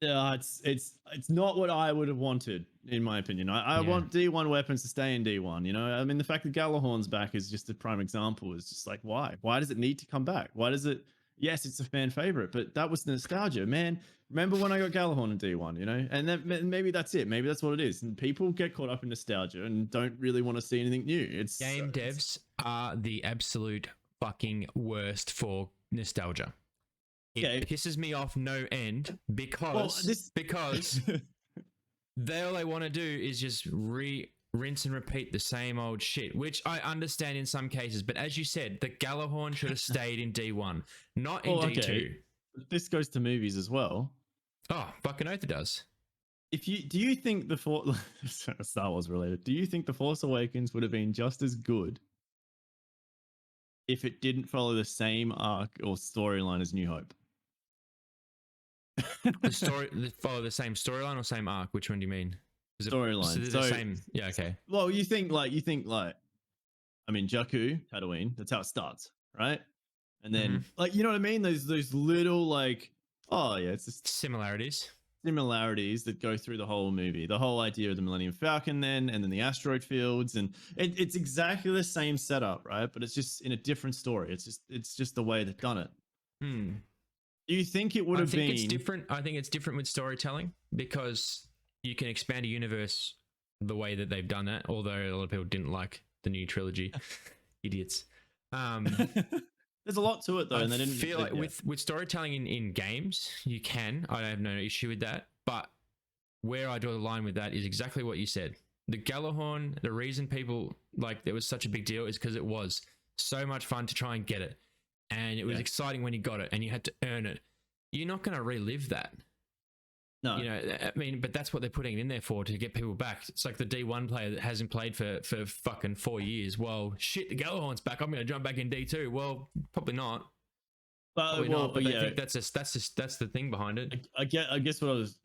it's not what I would have wanted, in my opinion. I want D1 weapons to stay in D1, you know? I mean, the fact that Galahorn's back is just a prime example. Is just like, why? Why does it need to come back? Why does it? Yes, it's a fan favorite, but that was nostalgia, man. remember when I got Gallahorn in D1, you know? And then maybe that's it. Maybe that's what it is. And people get caught up in nostalgia and don't really want to see anything new. Game devs are the absolute fucking worst for nostalgia. It pisses me off no end because all they want to do is just rinse and repeat the same old shit, which I understand in some cases. But as you said, the Gallahorn should have stayed in D1, not in D2. Okay. This goes to movies as well. Oh, fucking oath it does. Do you think Star Wars related? Do you think The Force Awakens would have been just as good if it didn't follow the same arc or storyline as New Hope? Follow the same storyline or same arc? Which one do you mean? Storyline. So the same. Yeah. Okay. Well, you think like, I mean, Jakku, Tatooine. That's how it starts, right? And then, like, you know what I mean? Those little like, oh yeah, it's just similarities that go through the whole movie. The whole idea of the Millennium Falcon, and then the asteroid fields, and it's exactly the same setup, right? But it's just in a different story. It's just the way they've done it. Do you think it would have been? It's different. I think it's different with storytelling because you can expand a universe the way that they've done that. Although a lot of people didn't like the new trilogy, idiots. There's a lot to it though, and they didn't feel like with storytelling in games, you can. I have no issue with that, but where I draw the line with that is exactly what you said. The Gallahorn, the reason people like there was such a big deal is because it was so much fun to try and get it, and it was exciting when you got it, and you had to earn it. You're not going to relive that. No, you know, I mean, but that's what they're putting it in there for, to get people back. It's like the D1 player that hasn't played for fucking 4 years. Well, shit, the Gallahorn's back. I'm going to jump back in D2. Well, probably not. Probably not. But I think that's the thing behind it. I guess what I was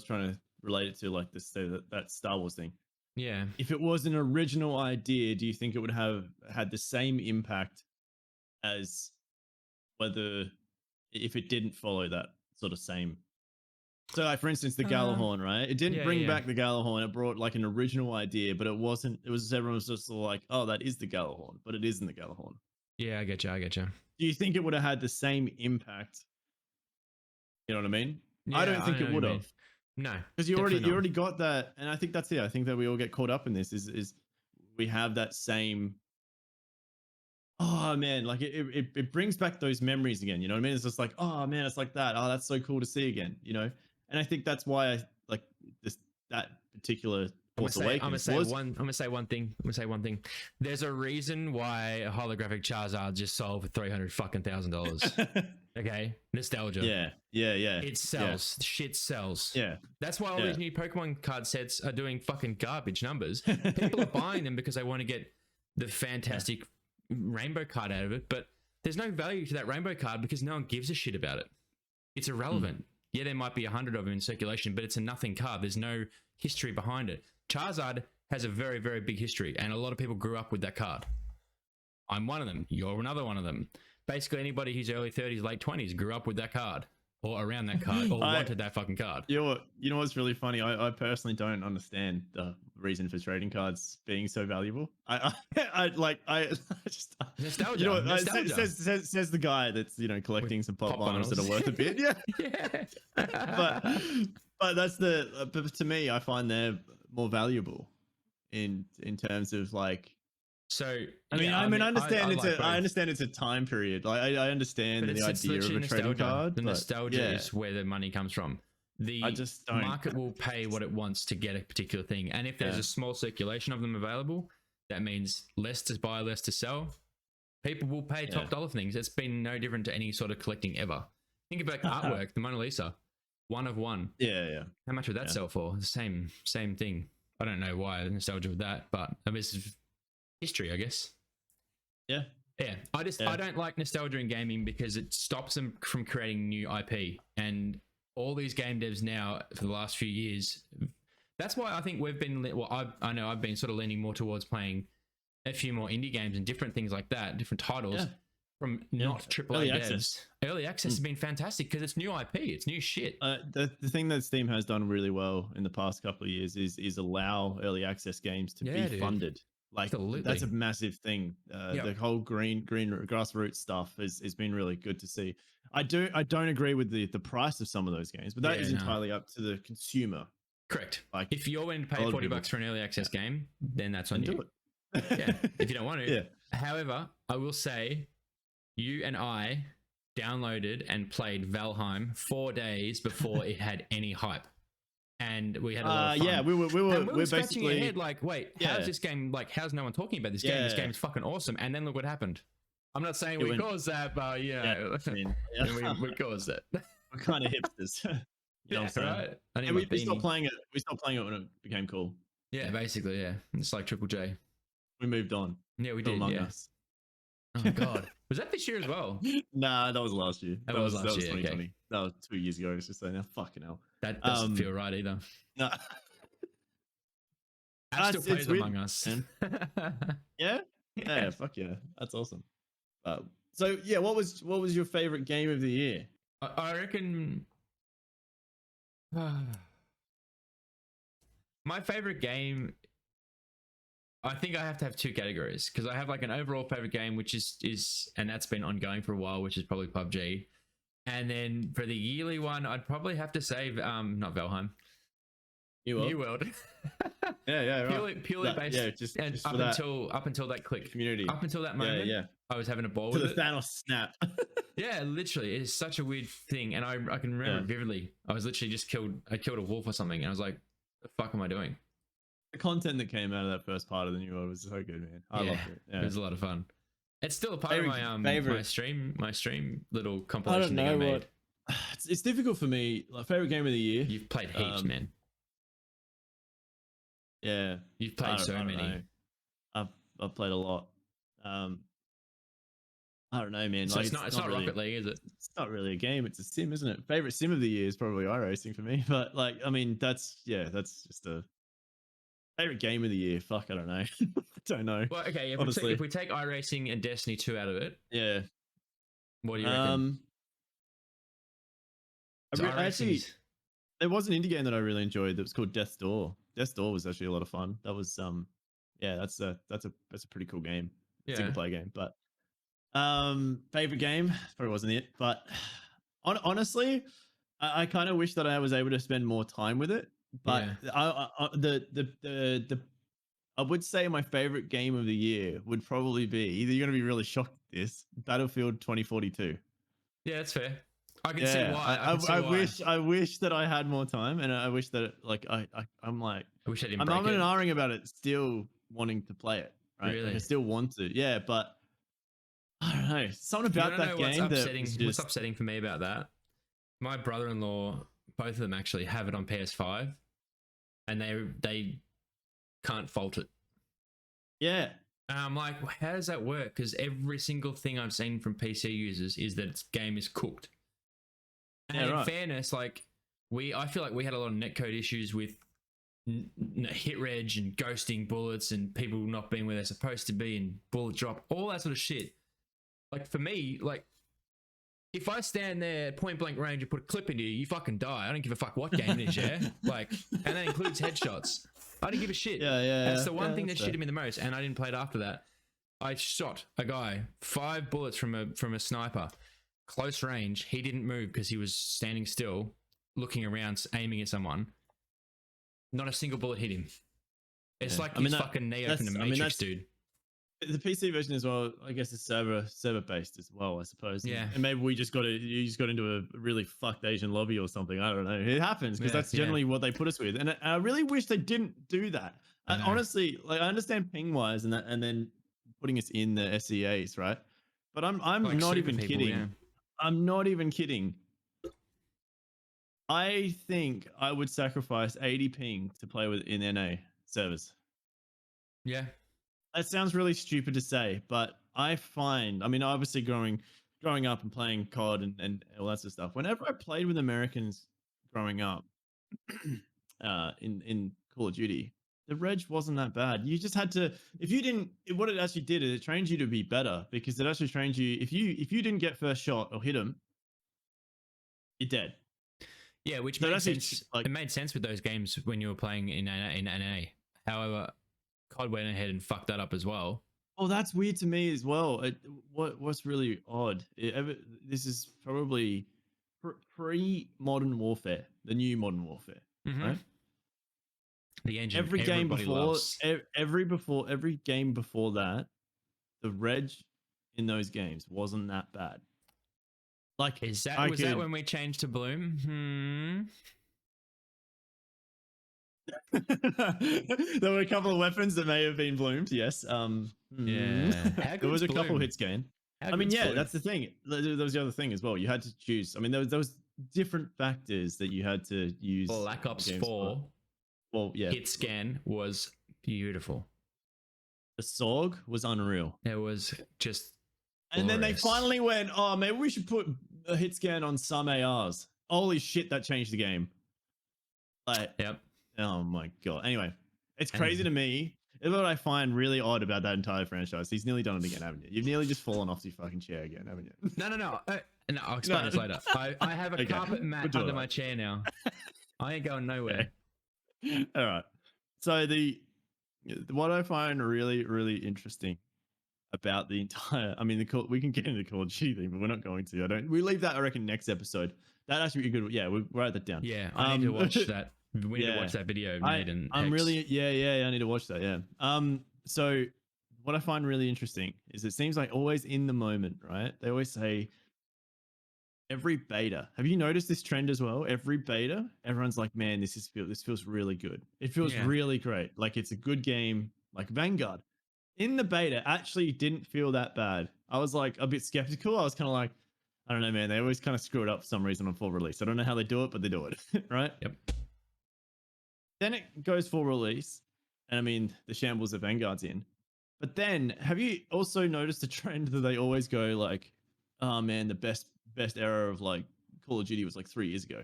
trying to relate it to, like this, that Star Wars thing. Yeah. If it was an original idea, do you think it would have had the same impact as if it didn't follow that sort of same? So, like, for instance, the Gallahorn, right? It didn't bring back the Gallahorn. It brought like an original idea, but it wasn't. It was everyone was just like, "Oh, that is the Gallahorn," but it isn't the Gallahorn. Yeah, I get you. Do you think it would have had the same impact? You know what I mean? Yeah, I don't think it would have. No, because you already got that, and I think that's it. I think that we all get caught up in this. Is we have that same. Oh man, like it brings back those memories again. You know what I mean? It's just like, oh man, it's like that. Oh, that's so cool to see again. You know. And I think that's why I like that particular Force Awakens. I'm gonna say one thing. There's a reason why a holographic Charizard just sold for $300,000. Okay, nostalgia. Yeah. It sells. Yeah. Shit sells. Yeah, that's why all these new Pokemon card sets are doing fucking garbage numbers. People are buying them because they want to get the fantastic rainbow card out of it, but there's no value to that rainbow card because no one gives a shit about it. It's irrelevant. Yeah, there might be 100 of them in circulation, but it's a nothing card. There's no history behind it. Charizard has a very, very big history, and a lot of people grew up with that card. I'm one of them. You're another one of them. Basically, anybody who's early 30s, late 20s grew up with that card, or around that card, or wanted that fucking card. You know what's really funny? I personally don't understand the reason for trading cards being so valuable. I just nostalgia. You know, nostalgia. Says the guy that's collecting some pop vinyls that are worth a bit. Yeah. but that's but to me, I find they're more valuable in terms of like. So I understand it's a time period. Like I understand the idea of a trading card. The nostalgia is where the money comes from. The market will pay what it wants to get a particular thing, and if there's a small circulation of them available, that means less to buy, less to sell. People will pay top dollar for things. It's been no different to any sort of collecting ever. Think about artwork, the Mona Lisa, 1 of 1. Yeah. How much would that sell for? The same thing. I don't know why nostalgia with that, but I mean, it's history, I guess. Yeah. I don't like nostalgia in gaming because it stops them from creating new IP. And all these game devs now for the last few years, that's why I think we've been. Well, I know I've been sort of leaning more towards playing a few more indie games and different things like that, different titles from not AAA devs. Early access has been fantastic because it's new IP, it's new shit. The thing that Steam has done really well in the past couple of years is allow early access games to be funded. Like Absolutely. that's a massive thing. The whole green grassroots stuff has been really good to see. I don't agree with the price of some of those games, but that is entirely up to the consumer. Correct. Like if you're willing to pay $40 for an early access game, then that's on you. Do it. Yeah. If you don't want to. Yeah. However, I will say, you and I downloaded and played Valheim 4 days before it had any hype, and we had a lot of fun. Yeah, we were scratching basically your head like, wait, how's this game? Like, how's no one talking about this game? This game is fucking awesome. And then look what happened. I'm not saying we caused that, but we caused it. We're kind of hipsters. You know what I'm saying? Right. We stopped playing it. We stopped playing it when it became cool. Yeah, basically, yeah. It's like Triple J. We moved on. Yeah, we did. Among Us. Oh god, was that this year as well? Nah, that was last year. That was last year. 2020. Okay. That was 2 years ago. It's just like, now fucking hell. That doesn't feel right either. No. I still plays Among Us. Yeah? Yeah, fuck yeah. That's awesome. So yeah, what was your favorite game of the year? I reckon my favorite game, I think I have to have two categories, because I have like an overall favorite game, which is and that's been ongoing for a while, which is probably PUBG. And then for the yearly one, I'd probably have to say not Valheim. New World. Yeah, right. Purely based. Yeah, just up until that click. Community. Up until that moment, yeah. I was having a ball with with it. The Thanos snap. Yeah, literally, it's such a weird thing, and I can remember it vividly. I was literally I killed a wolf or something, and I was like, "The fuck am I doing?" The content that came out of that first part of the New World was so good, man. I loved it. Yeah. It was a lot of fun. It's still a part of my stream little compilation I thing I made. It's difficult for me. Like, favorite game of the year. You've played heaps, man. Yeah, you've played so many. I've played a lot. I don't know, man. So like, it's not really, Rocket League, is it? It's not really a game. It's a sim, isn't it? Favorite sim of the year is probably iRacing for me. But like, I mean, that's just a favorite game of the year. Fuck, I don't know. I don't know. Well, okay. If we take iRacing and Destiny 2 out of it, yeah. What do you reckon? Actually, there was an indie game that I really enjoyed that was called Death's Door. Death's Door was actually a lot of fun. That was that's a pretty cool game. Single player game. But favorite game probably wasn't it. But honestly, I kind of wish that I was able to spend more time with it. But I would say my favorite game of the year would probably be, either you're going to be really shocked at this, Battlefield 2042. Yeah, that's fair. I can see why. I wish that I had more time, and I wish that I'm like, I wish I didn't. I'm ahhing about it, still wanting to play it. Right? Really? Like, I still want to. Yeah, but I don't know. Something about that game what's upsetting for me about that? My brother-in-law, both of them actually have it on PS5, and they can't fault it. Yeah. And I'm like, well, how does that work? Because every single thing I've seen from PC users is that its game is cooked. And in fairness, like I feel like we had a lot of netcode issues with hit reg and ghosting bullets and people not being where they're supposed to be and bullet drop, all that sort of shit. Like for me, like if I stand there at point blank range and put a clip into you, you fucking die. I don't give a fuck what game it is, yeah? Like, and that includes headshots. I didn't give a shit. That's the one thing that shitted me the most, and I didn't play it after that. I shot a guy 5 bullets from a sniper, close range. He didn't move because he was standing still, looking around, aiming at someone. Not a single bullet hit him. It's like he's fucking Neo from the Matrix, dude. The PC version as well, I guess, is server based as well, I suppose. Yeah. And maybe you just got into a really fucked Asian lobby or something. I don't know. It happens because that's generally what they put us with. And I really wish they didn't do that. And honestly, like I understand ping wise and then putting us in the SEAs, right? But I'm like not even kidding. Yeah. I'm not even kidding. I think I would sacrifice 80 ping to play with in NA servers. Yeah. That sounds really stupid to say, but I find, I mean, obviously growing up and playing COD and all that sort of stuff, whenever I played with Americans growing up in Call of Duty, the reg wasn't that bad. You just had to, what it actually did is it trained you to be better, because it actually trained you, if you didn't get first shot or hit them, you're dead. Yeah, which made sense. It made sense with those games when you were playing in NA. However, COD went ahead and fucked that up as well. Oh, that's weird to me as well. What's really odd? This is probably pre-Modern Warfare, the new Modern Warfare, right? The engine. Every game before, loves. every game before that, the reg in those games wasn't that bad. Like, was that when we changed to Bloom? There were a couple of weapons that may have been bloomed. Yes. Yeah. There was a couple hits gained. I mean, yeah, Bloom? that's the thing. There was the other thing as well. You had to choose. I mean, there was different factors that you had to use. Black Ops 4. Well, yeah. Hit scan was beautiful. The SOG was unreal. It was just. And then they finally went, oh, maybe we should put a hit scan on some ARs. Holy shit, that changed the game. Like, yep. Oh my god. Anyway, it's crazy to me. It's what I find really odd about that entire franchise. He's nearly done it again, haven't you? You've nearly just fallen off your fucking chair again, haven't you? No. No, I'll explain this later. I have a carpet mat under my chair now. I ain't going nowhere. Okay. All right. So what I find really, really interesting about the entire, I mean, we can get into the Call of Duty thing, but we're not going to. We leave that, I reckon, next episode. That actually be good. Yeah, we'll write that down. Yeah, I need to watch that. We need to watch that video made in I'm X. really, yeah, I need to watch that. Yeah. So what I find really interesting is it seems like always in the moment, right? They always say every beta. Have you noticed this trend as well? Every beta, everyone's like, man, this feels really good. It feels really great. Like it's a good game, like Vanguard. In the beta, actually didn't feel that bad. I was like a bit skeptical. I was kind of like, I don't know, man. They always kind of screw it up for some reason on full release. I don't know how they do it, but they do it, right? Yep. Then it goes full release, and I mean the shambles that Vanguard's in. But then, have you also noticed the trend that they always go like, "Oh man, the best era of like Call of Duty was like 3 years ago."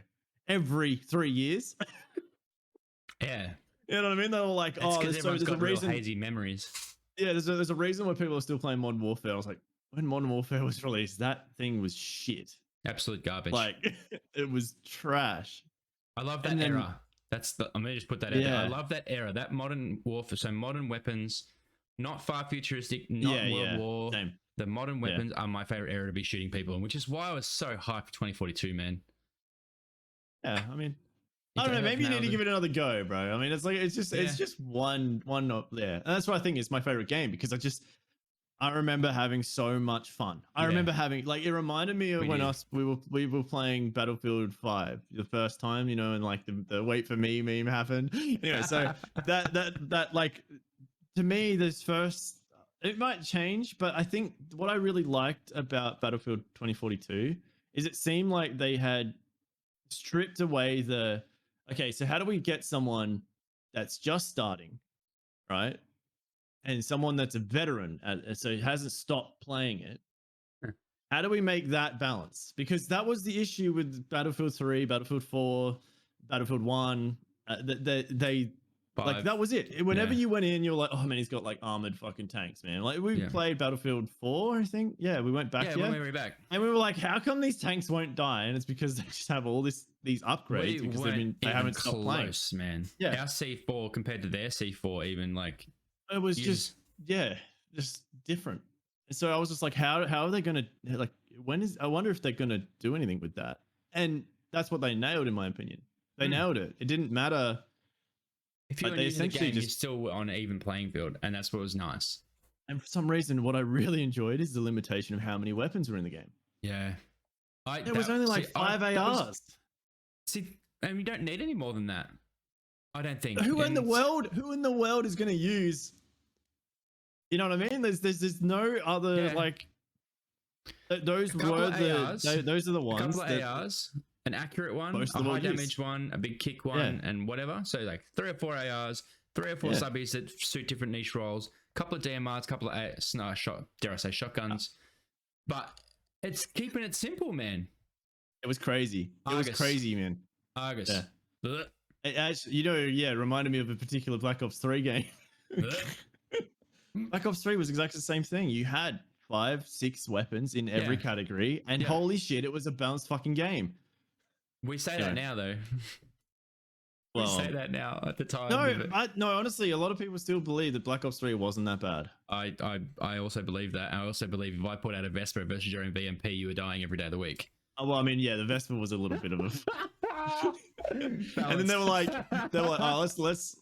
Every 3 years. Yeah. You know what I mean? They're all like, "Oh, there's a reason." Hazy memories. Yeah, there's a reason why people are still playing Modern Warfare. I was like, when Modern Warfare was released, that thing was shit. Absolute garbage. Like it was trash. I love that era. I'm gonna just put that out there. I love that era. That Modern Warfare. So modern weapons, not far futuristic, not World War. Same. The modern weapons are my favorite era to be shooting people in, which is why I was so hyped for 2042, man. Yeah, I mean, I don't know. Maybe you need to give it another go, bro. I mean, it's just one not there, and that's what I think is my favorite game because I remember having so much fun. I remember having it reminded me of we were playing Battlefield 5 the first time, you know, and like the wait for me meme happened. Anyway, so that like to me this first it might change, but I think what I really liked about Battlefield 2042 is it seemed like they had stripped away so how do we get someone that's just starting, right? And someone that's a veteran, so he hasn't stopped playing it. How do we make that balance? Because that was the issue with Battlefield 3, Battlefield 4, Battlefield 1. They like that was it. Whenever you went in, you were like, oh man, he's got like armored fucking tanks, man. Like we played Battlefield 4, I think. Yeah, we went back. Yeah, we went back. And we were like, how come these tanks won't die? And it's because they just have all these upgrades because they haven't stopped playing. Man. Yeah, our C4 compared to their C4, even like. It was just different. And so I was just like, how are they going to like? I wonder if they're going to do anything with that. And that's what they nailed, in my opinion. They nailed it. It didn't matter. If you're in the game, you're still on an even playing field, and that's what was nice. And for some reason, what I really enjoyed is the limitation of how many weapons were in the game. Yeah, it was only like 5 ARs. And we don't need any more than that. I don't think. Who in the world is going to use? You know what I mean? There's no other like. Those are the ones. A couple of ARs, an accurate one, a high damage one, a big kick one, and whatever. So like 3 or 4 ARs, 3 or 4 subbies that suit different niche roles. A couple of DMRs, a couple of shotguns. But it's keeping it simple, man. It was crazy. It was crazy, man. Argus. Yeah. It actually, it reminded me of a particular Black Ops 3 game. Black Ops 3 was exactly the same thing. You had 5, 6 weapons in every category, and holy shit, it was a balanced fucking game. We say that now, though. We say that now. At the time, no. Honestly, a lot of people still believe that Black Ops 3 wasn't that bad. I also believe that. I also believe if I put out a Vesper versus during VMP, you were dying every day of the week. Oh, well, I mean, yeah, the Vesper was a little bit of a. And then they were like, oh, let's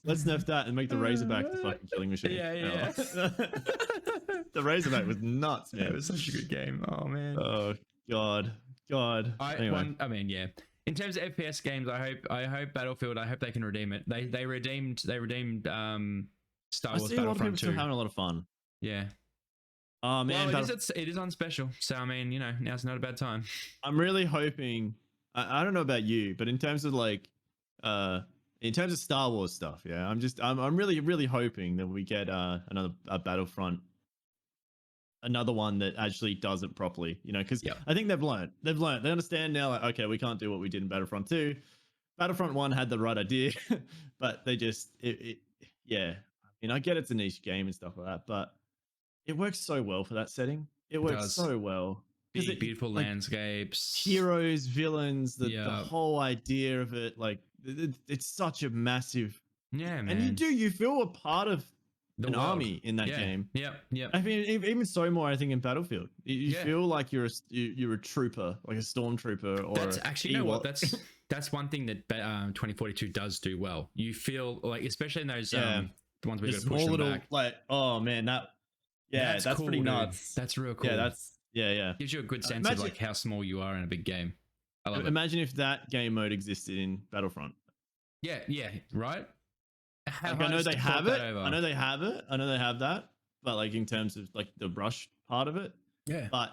nerf that and make the Razorback the fucking killing machine. Yeah. The Razorback was nuts, man. It was such a good game. Oh man. Oh god. Anyway. I mean, yeah. In terms of FPS games, I hope Battlefield. I hope they can redeem it. They redeemed Star Wars I see a lot of people 2. still having a lot of fun. Yeah. Oh man, well, it is on special. So I mean, now's not a bad time. I'm really hoping. I don't know about you, but in terms of Star Wars stuff, yeah, I'm really hoping that we get another Battlefront, another one that actually does it properly, because I think they've learned, they understand now, like, okay, we can't do what we did in Battlefront 2. Battlefront 1 had the right idea, but they just, yeah, I mean, I get it's a niche game and stuff like that, but it works so well for that setting. It works so well. Beautiful landscapes, heroes, villains, the whole idea of it, like it's such a massive, man. And you feel a part of an army in that game. Yeah. I mean, even so more, I think, in Battlefield, you feel like you're a trooper, like a stormtrooper, or that's actually, you know what? That's one thing that 2042 does do well. You feel like, especially in those the ones we got to push them back. Like, oh man, that's cool, pretty nuts. That's real cool. Yeah. Gives you a good sense of like how small you are in a big game. I love it. Imagine if that game mode existed in Battlefront. Yeah, right. Like, I know they have it. I know they have that. But like in terms of like the brush part of it. Yeah. But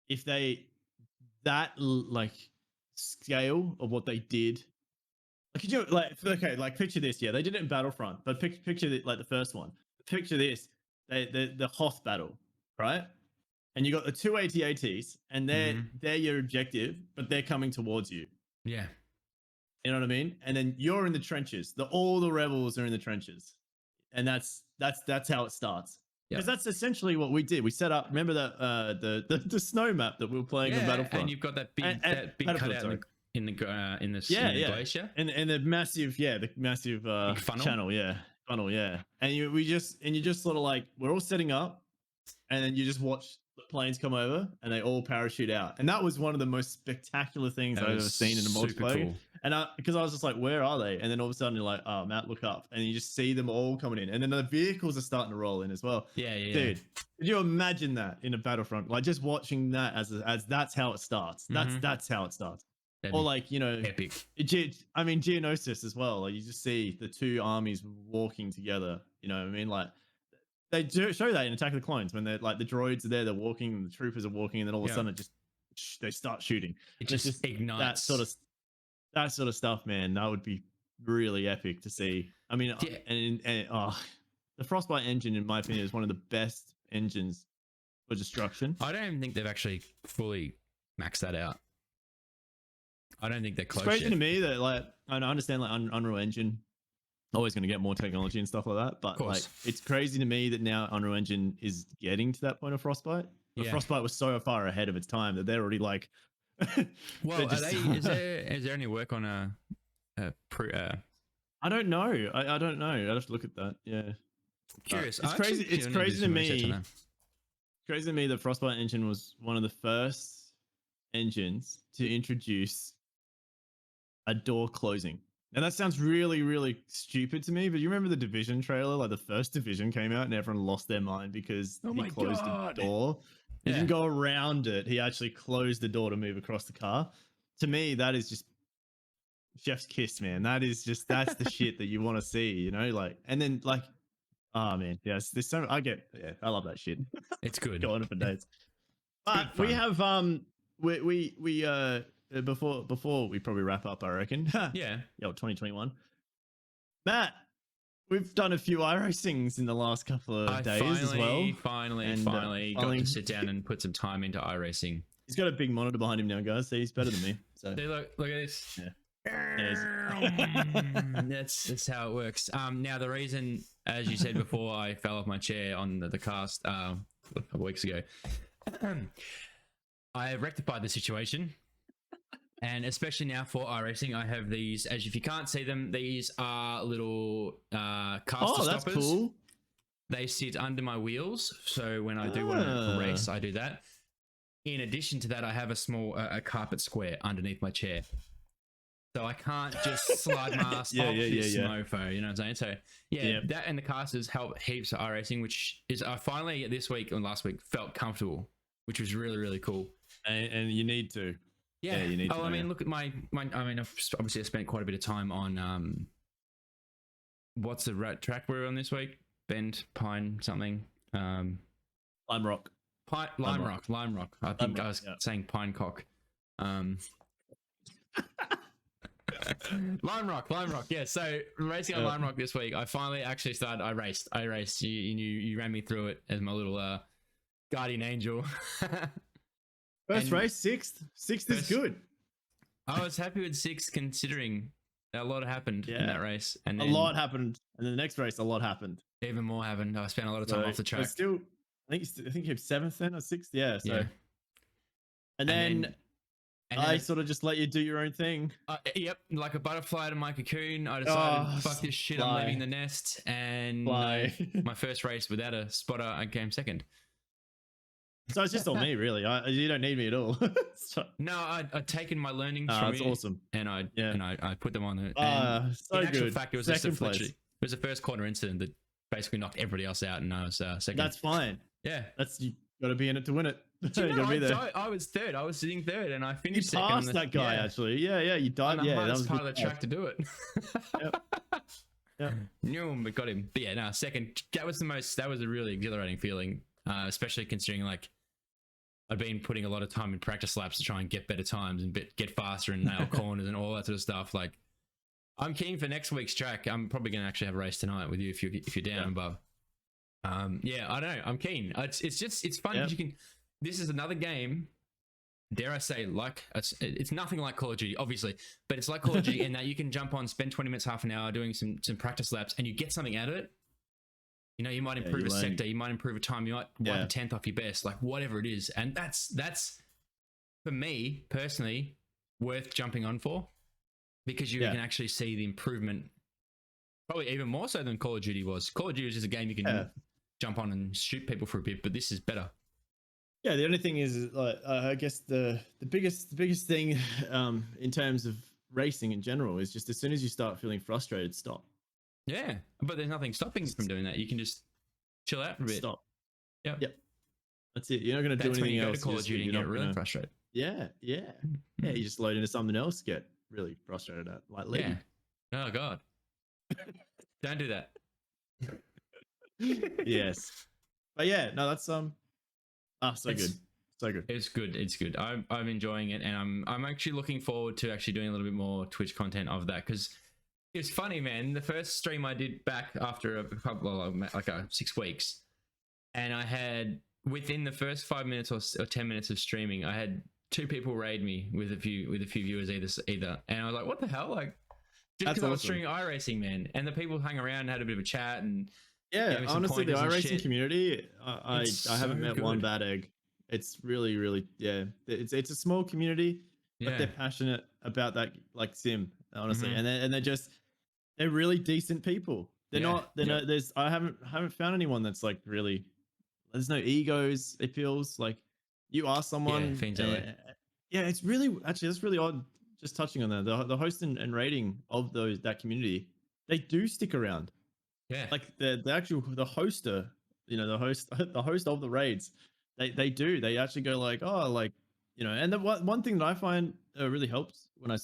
if that scale of what they did, like picture this. Yeah, they did it in Battlefront, but picture it like the first one. Picture this. The Hoth battle, right? And you got the two AT-ATs, and they're your objective, but they're coming towards you. Yeah. You know what I mean? And then you're in the trenches. All the rebels are in the trenches. And that's how it starts. Because that's essentially what we did. We set up, remember that the snow map that we were playing in Battlefront. And you've got that big cutout in the glacier. And the massive funnel, funnel, and you just sort of like, we're all setting up, and then you just watch the planes come over and they all parachute out. And that was one of the most spectacular things I've ever seen in a multiplayer. Cool. And because I was just like, where are they? And then all of a sudden you're like, oh, Matt, look up, and you just see them all coming in, and then the vehicles are starting to roll in as well. Yeah. Dude, could you imagine that in a Battlefront? Like, just watching that as that's how it starts. That's how it starts. Or like, epic. I mean, Geonosis as well. Like, you just see the two armies walking together. You know what I mean? Like, they do show that in Attack of the Clones when they're like, the droids are there, they're walking, and the troopers are walking, and then all of a sudden they start shooting. It just ignites. That sort of stuff, man. That would be really epic to see. I mean, the Frostbite engine, in my opinion, is one of the best engines for destruction. I don't even think they've actually fully maxed that out. I don't think they're close. It's crazy to me that, like, I understand like Unreal Engine always going to get more technology and stuff like that, but like, it's crazy to me that now Unreal Engine is getting to that point of Frostbite. But Frostbite was so far ahead of its time that they're already like. Well, is there any work on I don't know. I don't know. I'd have to look at that. Yeah. Curious. It's crazy. It's crazy to me. Crazy to me that Frostbite engine was one of the first engines to introduce a door closing. And that sounds really, really stupid to me, but you remember the Division trailer? Like, the first Division came out and everyone lost their mind because he closed the door. He didn't go around it. He actually closed the door to move across the car. To me, that is just chef's kiss, man. That's the shit that you want to see, you know? Like, and then like, oh man, yes, there's so I love that shit. It's good. Go on for days. But we have before we probably wrap up, I reckon. Yeah. 2021. Matt, we've done a few iRacings in the last couple of days as well. Finally got to sit down and put some time into iRacing. He's got a big monitor behind him now, guys. So he's better than me. So see, look at this. Yeah. That's how it works. Now the reason, as you said before, I fell off my chair on the cast a couple weeks ago. I rectified the situation. And especially now for iRacing, I have these. As if you can't see them, these are little caster that's stoppers. cool. They sit under my wheels, so when I do want to race, I do that. In addition to that, I have a small a carpet square underneath my chair, so I can't just slide my ass off this mofo. You know what I'm saying? So that and the casters help heaps for iRacing, which is I finally this week and last week felt comfortable, which was really really cool. And you need to. Yeah, you need to. I mean, look at my. I mean, obviously, I spent quite a bit of time on what's the track we're on this week? Bend, Pine, something. Lime Rock. Lime Rock. I think I was saying Pine Cock. Lime Rock. Yeah. So racing on Lime Rock this week, I finally actually started. I raced. You ran me through it as my little guardian angel. First race, sixth. Sixth is good. I was happy with sixth considering a lot happened in that race, and a lot happened, and then the next race, a lot happened. Even more happened. I spent a lot of time off the track. But still, I think you're seventh then or sixth. Yeah. So, yeah. And then I sort of just let you do your own thing. Yep, like a butterfly to my cocoon. I decided, fuck this shit. I'm leaving the nest, and my first race without a spotter, I came second. So it's just on me, really. You don't need me at all. No, I'd taken my learnings from you. That's awesome. And I put them on it. So in actual good. fact, it was second just it was a first corner incident that basically knocked everybody else out, and I was second. That's fine. Yeah, you got to be in it to win it. You gotta be there. I was third. I was sitting third, and I finished second. You passed that guy actually. Yeah. You died. Yeah, that was part of the track to do it. Yep. Knew him, but got him. But yeah, no, second. That was a really exhilarating feeling, especially considering like I've been putting a lot of time in practice laps to try and get better times and get faster and nail corners and all that sort of stuff. Like, I'm keen for next week's track. I'm probably going to actually have a race tonight with you if you're down. But I don't know. I'm keen. It's fun because you can. This is another game. Dare I say, like it's nothing like Call of Duty, obviously, but it's like Call of Duty in that you can jump on, spend 20 minutes, half an hour doing some practice laps, and you get something out of it. You know, you might improve a sector, you might improve a time, you might wipe a 10th off your best, like whatever it is. And that's for me personally worth jumping on for, because you can actually see the improvement, probably even more so than Call of Duty was. Call of Duty is just a game you can jump on and shoot people for a bit, but this is better. Yeah, the only thing is, like, I guess the biggest thing in terms of racing in general is just as soon as you start feeling frustrated, stop. Yeah, but there's nothing stopping you from doing that. You can just chill out for a bit. Stop. Yep. That's it. You're not going to do anything else. To Call of Duty and get really frustrated. Yeah. You just load into something else, get really frustrated at, like League. Yeah. Oh God. Don't do that. Yes. But yeah, no, that's so good. So good. It's good. I'm enjoying it, and I'm actually looking forward to actually doing a little bit more Twitch content of that, because it's funny, man. The first stream I did back after a couple, like 6 weeks, and I had within the first 5 minutes or 10 minutes of streaming, I had 2 people raid me with a few viewers either, and I was like, what the hell, like, just because I was streaming iRacing, man, and the people hung around and had a bit of a chat, and honestly, the iRacing community, I haven't met one bad egg. It's really, really, it's a small community, but they're passionate about that, like sim, honestly, and they're really decent people. They're not. I haven't found anyone that's like really. There's no egos. It feels like you are someone. It's really that's really odd. Just touching on that, the host and rating of that community, they do stick around. Yeah, like the hoster, the host of the raids, they do. They actually go like, oh, like, and the one thing that I find really helps when I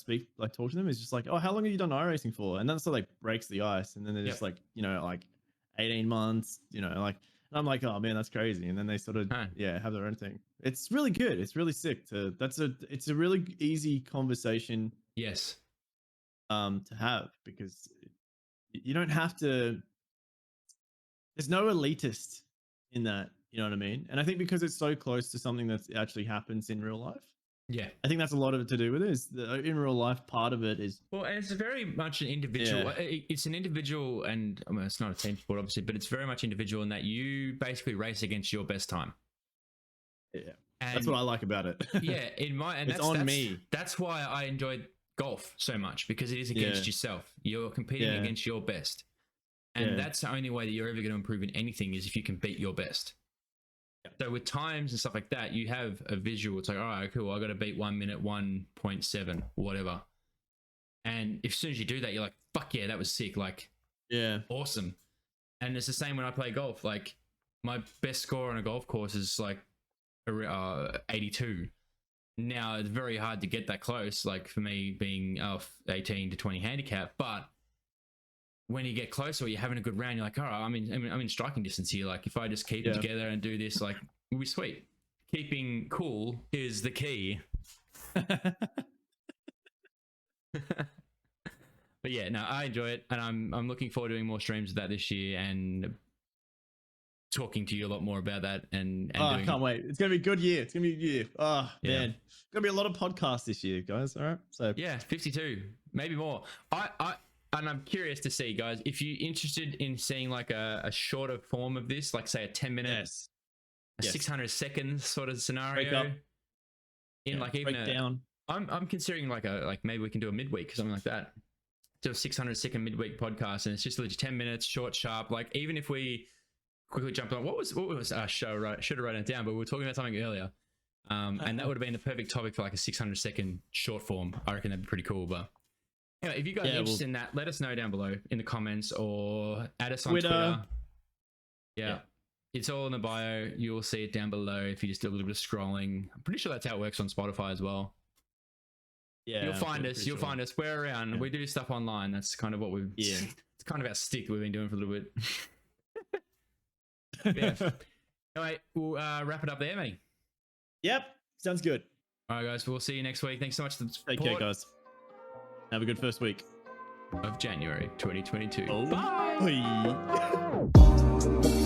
talk to them is just like, oh, how long have you done iRacing for? And then so like breaks the ice, and then they're just like, like 18 months, like, and I'm like, oh man, that's crazy. And then they sort of have their own thing. It's really good. It's really sick it's a really easy conversation. Yes. To have, because you don't have to. There's no elitist in that, you know what I mean? And I think because it's so close to something that actually happens in real life. Yeah, I think that's a lot of it to do with it. Is the in real life part of it is and it's very much an individual. Yeah. It's an individual, and I mean, it's not a team sport, obviously, but it's very much individual in that you basically race against your best time. Yeah, And that's what I like about it. yeah, and it's on me. That's why I enjoyed golf so much, because it is against yourself. You're competing against your best. And that's the only way that you're ever going to improve in anything, is if you can beat your best. So with times and stuff like that, you have a visual. It's like, all right, cool, I got to beat 1 minute 1.7, whatever. And as soon as you do that, you're like, fuck yeah, that was sick. Like, awesome. And it's the same when I play golf. Like, my best score on a golf course is like 82. Now it's very hard to get that close. Like for me, being 18 to 20 handicap, but when you get closer, or you're having a good round, you're like, all right, I'm in striking distance here. Like if I just keep it together and do this, like we'll be sweet. Keeping cool is the key. But yeah, no, I enjoy it, and I'm looking forward to doing more streams of that this year and talking to you a lot more about that. And I can't wait. It's gonna be a good year. It's gonna be a good year. Oh man, gonna be a lot of podcasts this year, guys. All right, so yeah, 52, maybe more. And I'm curious to see, guys, if you're interested in seeing like a shorter form of this, like say a 10 minutes, 600 seconds sort of scenario. Like even down. I'm considering like maybe we can do a midweek or something like that. Do a 600-second midweek podcast, and it's just literally 10 minutes, short, sharp. Like even if we quickly jump on, what was our show? Right, should have written it down, but we were talking about something earlier, and that would have been the perfect topic for like a 600-second short form. I reckon that'd be pretty cool. But anyway, if you guys are interested in that, let us know down below in the comments, or add us on Twitter. Yeah. It's all in the bio. You'll see it down below if you just do a little bit of scrolling. I'm pretty sure that's how it works on Spotify as well. Yeah, you'll find us. You'll find us. We're around. Yeah. We do stuff online. That's kind of what we've. Yeah, it's kind of our stick that we've been doing for a little bit. Yeah. Anyway, we'll wrap it up there, Matty. Yep, sounds good. All right, guys. We'll see you next week. Thanks so much for the support. Take care, guys. Have a good first week of January 2022. Oh. Bye. Bye.